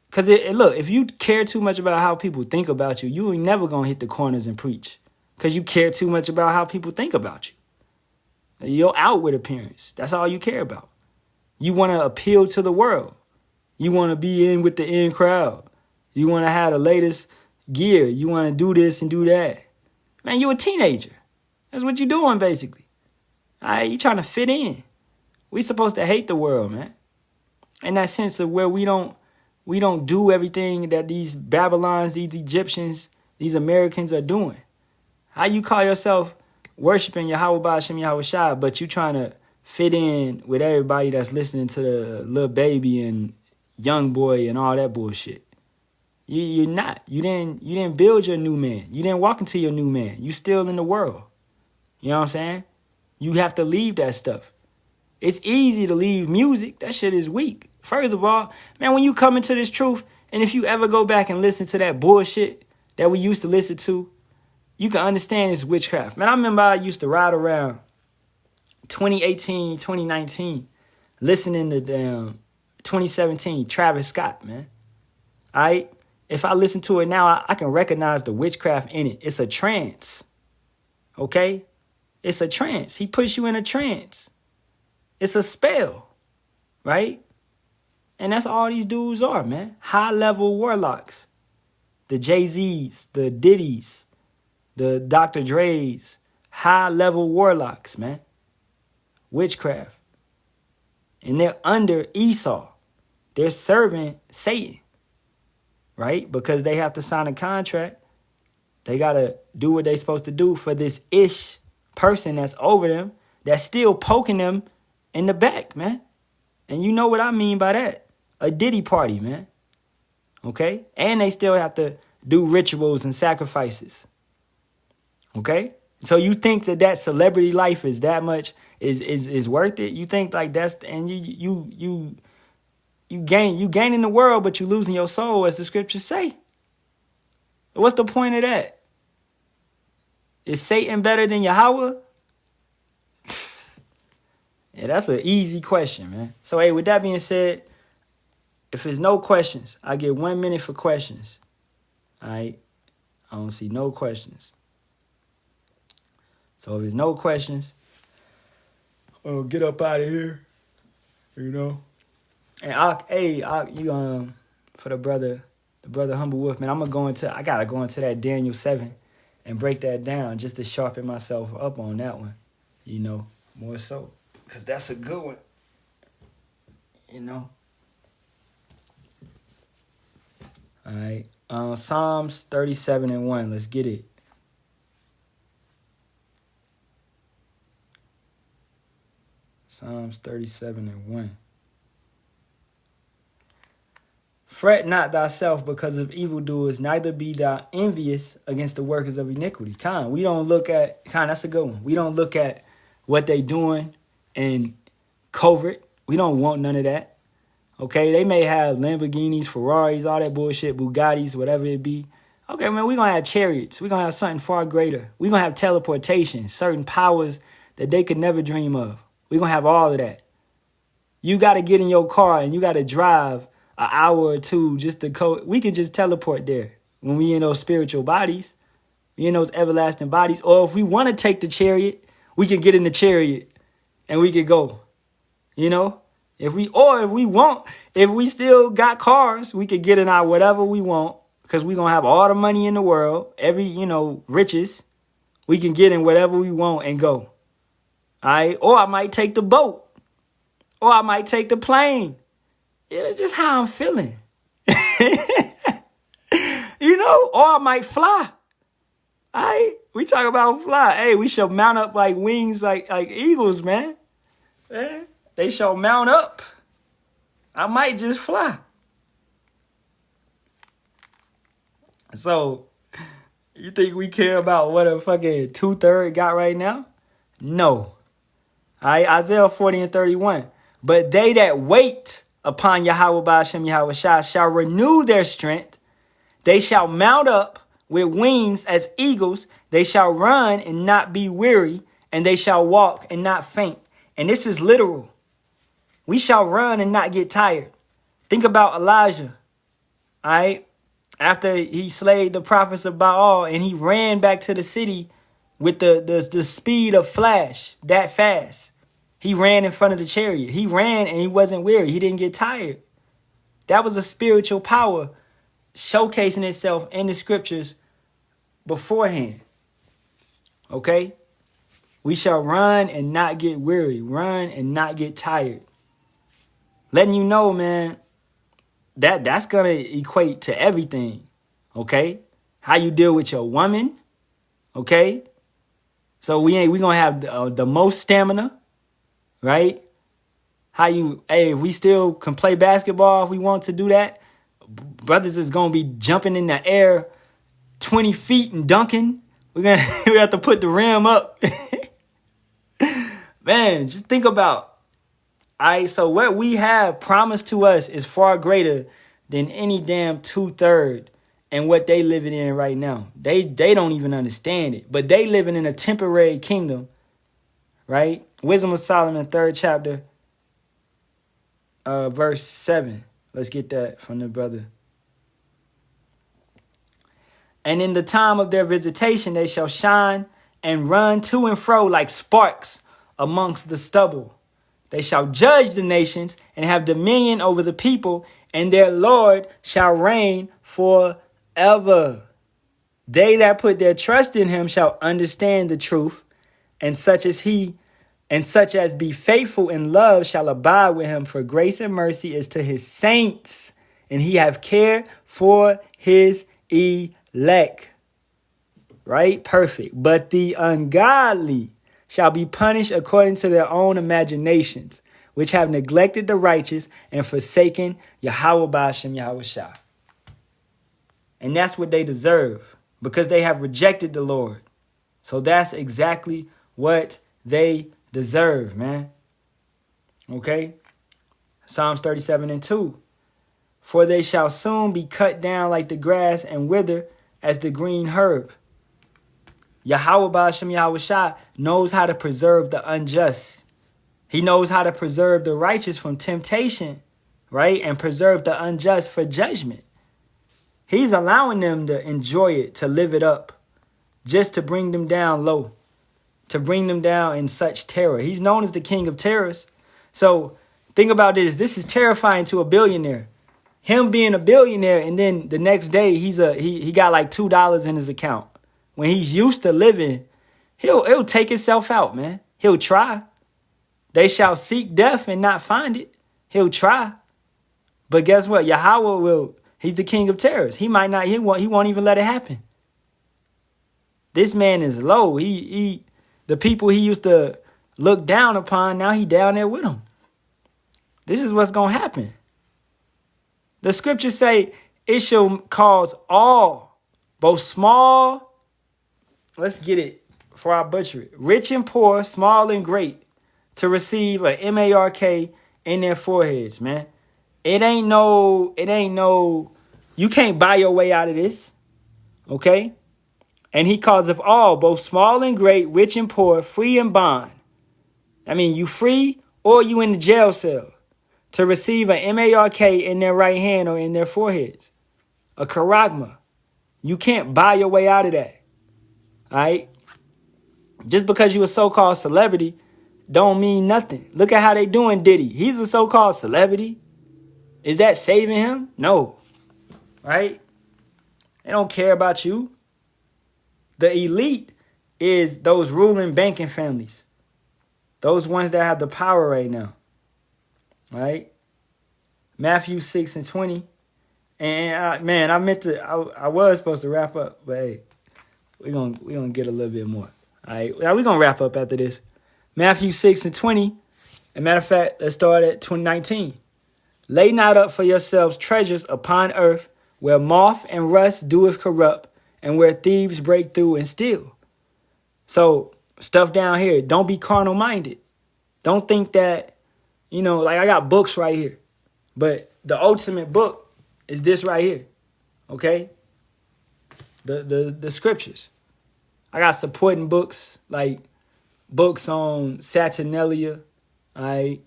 Speaker 2: because look, if you care too much about how people think about you, you ain't never going to hit the corners and preach. Because you care too much about how people think about you. Your outward appearance. That's all you care about. You want to appeal to the world. You want to be in with the in crowd. You want to have the latest gear. You want to do this and do that. Man, you a teenager. That's what you doing, basically. All right, you trying to fit in. We supposed to hate the world, man. In that sense of where we don't do everything that these Babylons, these Egyptians, these Americans are doing. How you call yourself worshiping Yahawah Ba'Shem Yahawashi, but you trying to fit in with everybody that's listening to the Lil Baby and Young Boy and all that bullshit? You're not. You didn't build your new man. You didn't walk into your new man. You still in the world. You know what I'm saying? You have to leave that stuff. It's easy to leave music. That shit is weak. First of all, man, when you come into this truth, and if you ever go back and listen to that bullshit that we used to listen to, you can understand it's witchcraft. Man, I remember I used to ride around 2018, 2019, listening to 2017 Travis Scott, man. All right? If I listen to it now, I can recognize the witchcraft in it. It's a trance. Okay? It's a trance. He puts you in a trance. It's a spell, right? And that's all these dudes are, man. High-level warlocks. The Jay-Z's, the Diddy's, the Dr. Dre's. High-level warlocks, man. Witchcraft. And they're under Esau. They're serving Satan, right? Because they have to sign a contract. They got to do what they're supposed to do for this ish person that's over them, that's still poking them in the back, man. And you know what I mean by that. A Diddy party, man. Okay? And they still have to do rituals and sacrifices. Okay? So you think that celebrity life is that much, is worth it? You think like that's, and you gaining the world, but you losing your soul, as the scriptures say. What's the point of that? Is Satan better than Yahawah? Yeah, that's an easy question, man. So, hey, with that being said, if there's no questions, I get 1 minute for questions. All right? I don't see no questions. So, if there's no questions, I'll get up out of here, you know. And for the brother Humble Wolf, man, I gotta go into that Daniel 7 and break that down just to sharpen myself up on that one, you know, more so. Because that's a good one, you know. All right. Psalms 37:1. Let's get it. Psalms 37:1. Fret not thyself because of evildoers, neither be thou envious against the workers of iniquity. That's a good one. We don't look at what they doing in covert. We don't want none of that. Okay, they may have Lamborghinis, Ferraris, all that bullshit, Bugattis, whatever it be. Okay, man, we're going to have chariots. We're going to have something far greater. We're going to have teleportation, certain powers that they could never dream of. We're going to have all of that. You got to get in your car and you got to drive an hour or two just to we could just teleport there when we in those spiritual bodies. We in those everlasting bodies. Or if we want to take the chariot, we can get in the chariot and we could go. You know? If we still got cars, we could get in our whatever we want because we're going to have all the money in the world, riches. We can get in whatever we want and go. All right? Or I might take the boat. Or I might take the plane. Yeah, that's just how I'm feeling. Or I might fly. All right? We talk about fly. Hey, we shall mount up like wings like eagles, man. They shall mount up. I might just fly. So, you think we care about what a fucking 2/3 got right now? No. All right, Isaiah 40:31. But they that wait upon Yahawah Ba'ashem Yahawashi shall renew their strength. They shall mount up with wings as eagles. They shall run and not be weary, and they shall walk and not faint. And this is literal. We shall run and not get tired. Think about Elijah, all right? After he slayed the prophets of Baal and he ran back to the city with the speed of flash, that fast. He ran in front of the chariot. He ran and he wasn't weary. He didn't get tired. That was a spiritual power showcasing itself in the scriptures beforehand. Okay? We shall run and not get weary. Run and not get tired. Letting you know, man, that's going to equate to everything. Okay? How you deal with your woman. Okay? So we going to have the most stamina. Right? If we still can play basketball, if we want to do that, brothers is going to be jumping in the air 20 feet and dunking. We have to put the rim up. Man, just think about, all right, so what we have promised to us is far greater than any damn 2/3 and what they living in right now. They don't even understand it, but they living in a temporary kingdom, right? Wisdom of Solomon, 3rd chapter, verse 7. Let's get that from the brother. And in the time of their visitation, they shall shine and run to and fro like sparks amongst the stubble. They shall judge the nations and have dominion over the people, and their Lord shall reign forever. They that put their trust in him shall understand the truth, and such as be faithful in love shall abide with him, for grace and mercy is to his saints, and he have care for his elect. Right? Perfect. But the ungodly shall be punished according to their own imaginations, which have neglected the righteous and forsaken Yahawah Ba'ashem Yahawashi. And that's what they deserve, because they have rejected the Lord. So that's exactly what they deserve, man. Okay? Psalms 37:2. For they shall soon be cut down like the grass and wither as the green herb. Yahawah Ba'ashem Yahawashi knows how to preserve the unjust. He knows how to preserve the righteous from temptation, right? And preserve the unjust for judgment. He's allowing them to enjoy it, to live it up, just to bring them down low, to bring them down in such terror. He's known as the king of terrors. So think about this. This is terrifying to a billionaire. Him being a billionaire, and then the next day he got like $2 in his account. When he's used to living, he'll take himself out, man. He'll try. They shall seek death and not find it. He'll try. But guess what? Yahawah will. He's the king of terrors. He might not. He won't even let it happen. This man is low. The people he used to look down upon, now he down there with them. This is what's gonna happen. The scriptures say it shall cause all, both small. Let's get it before I butcher it. Rich and poor, small and great, to receive a mark in their foreheads, man. It ain't no, you can't buy your way out of this. Okay? And he causeth all, both small and great, rich and poor, free and bond. I mean, you free or you in the jail cell to receive a Mark in their right hand or in their foreheads. A charagma. You can't buy your way out of that. All right? Just because you a so-called celebrity don't mean nothing. Look at how they doing Diddy. He's a so-called celebrity. Is that saving him? No. Right? They don't care about you. The elite is those ruling banking families. Those ones that have the power right now. Right? Matthew 6:20. And man, I was supposed to wrap up, but hey, we're gonna get a little bit more. All right, now we're gonna wrap up after this. Matthew 6:20. As a matter of fact, let's start at 2019. Lay not up for yourselves treasures upon earth, where moth and rust doeth corrupt, and where thieves break through and steal. So stuff down here, don't be carnal minded. Don't think that, like I got books right here, but the ultimate book is this right here. Okay? The scriptures. I got supporting books, like books on Saturnalia, right?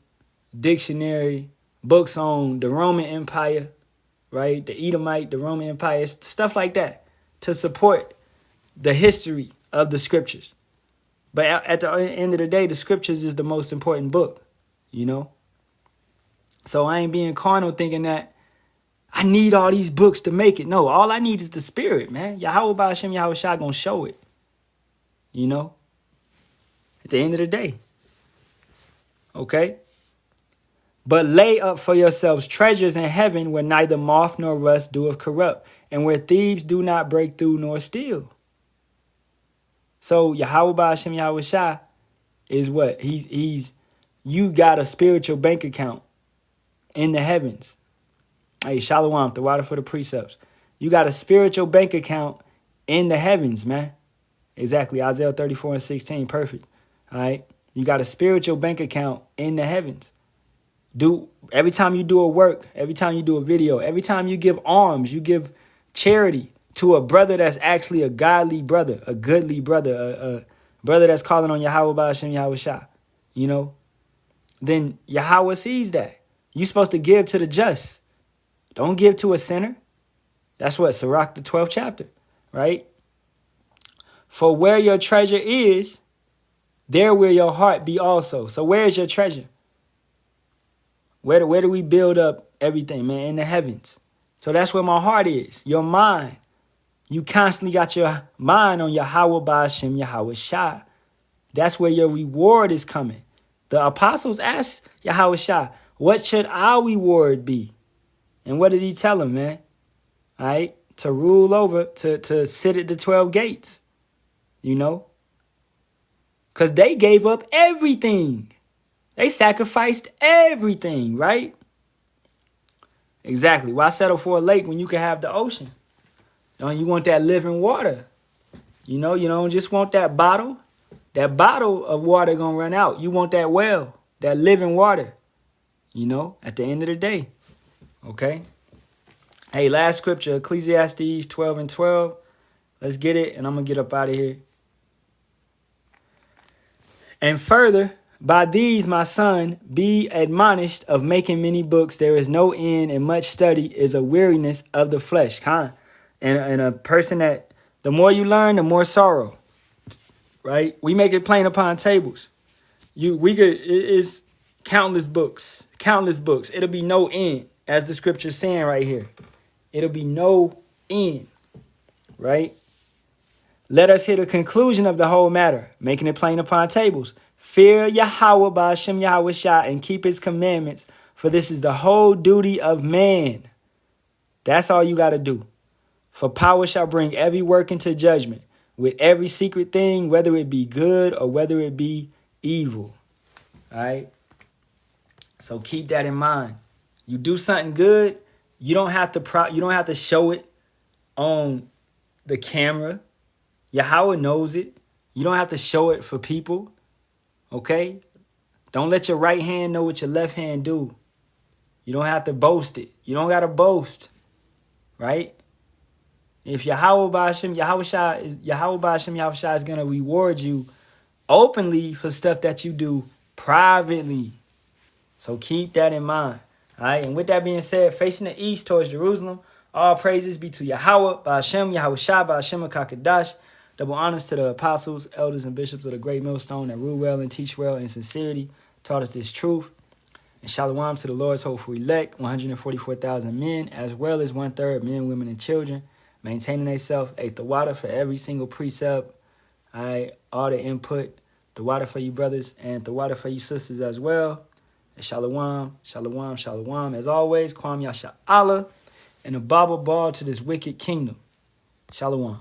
Speaker 2: Dictionary, books on the Roman Empire, right? The Edomite, the Roman Empire, stuff like that to support the history of the scriptures. But at the end of the day, the scriptures is the most important book, So I ain't being carnal thinking that I need all these books to make it. No, all I need is the spirit, man. Yahawah Hashem Yahawashi gonna show it. At the end of the day. Okay? But lay up for yourselves treasures in heaven where neither moth nor rust doeth corrupt, and where thieves do not break through nor steal. So Yahawah Hashem Yahawashi is what? You got a spiritual bank account in the heavens. Hey, Shalawam, the water for the precepts. You got a spiritual bank account in the heavens, man. Exactly. Isaiah 34:16. Perfect. All right. You got a spiritual bank account in the heavens. Every time you do a work, every time you do a video, every time you give alms, you give charity to a brother that's actually a godly brother, a goodly brother, a brother that's calling on Yahawah Hashem Yahawashi, then Yahweh sees that. You're supposed to give to the just. Don't give to a sinner. That's what Sirach, the 12th chapter, right? For where your treasure is, there will your heart be also. So where is your treasure? Where do we build up everything, man? In the heavens. So that's where my heart is. Your mind. You constantly got your mind on Yahawah Hashem Yahawashi. That's where your reward is coming. The apostles asked Yahawashi, what should our reward be? And what did he tell them, man? All right? To rule over, to sit at the 12 gates. Because they gave up everything. They sacrificed everything, right? Exactly. Why settle for a lake when you can have the ocean? You want that living water. You don't just want that bottle. That bottle of water gonna run out. You want that well, that living water. At the end of the day. Okay? Hey, last scripture, Ecclesiastes 12:12. Let's get it, and I'm going to get up out of here. And further, by these, my son, be admonished of making many books. There is no end, and much study is a weariness of the flesh. And a person that, the more you learn, the more sorrow. Right? We make it plain upon tables. It's countless books. It'll be no end, as the scripture's saying right here. It'll be no end. Right? Let us hear the conclusion of the whole matter, making it plain upon tables. Fear Yahawah by Hashem Yahawashi and keep his commandments, for this is the whole duty of man. That's all you got to do. For power shall bring every work into judgment, with every secret thing, whether it be good or whether it be evil. All right? So keep that in mind. You do something good, you don't have to show it on the camera. Yahawah knows it. You don't have to show it for people. Okay? Don't let your right hand know what your left hand do. You don't have to boast it. You don't got to boast. Right? If Yahawah Ba'ashem, Yahawashi is going to reward you openly for stuff that you do privately. So keep that in mind. All right. And with that being said, facing the east towards Jerusalem, all praises be to Yahawah, Ba'ashem, Yahawashi, Ba'ashem, Kakadash. Double honors to the apostles, elders, and bishops of the great millstone that rule well and teach well in sincerity, taught us this truth. And Shalawam to the Lord's hopeful elect, 144,000 men, as well as 1/3 men, women, and children, maintaining themselves the water for every single precept. All right, all the input, the water for you brothers, and the water for you sisters as well. And Shalawam, Shalawam, Shalawam. As always, Kwam Yasharahla, and a Bible ball to this wicked kingdom. Shalawam.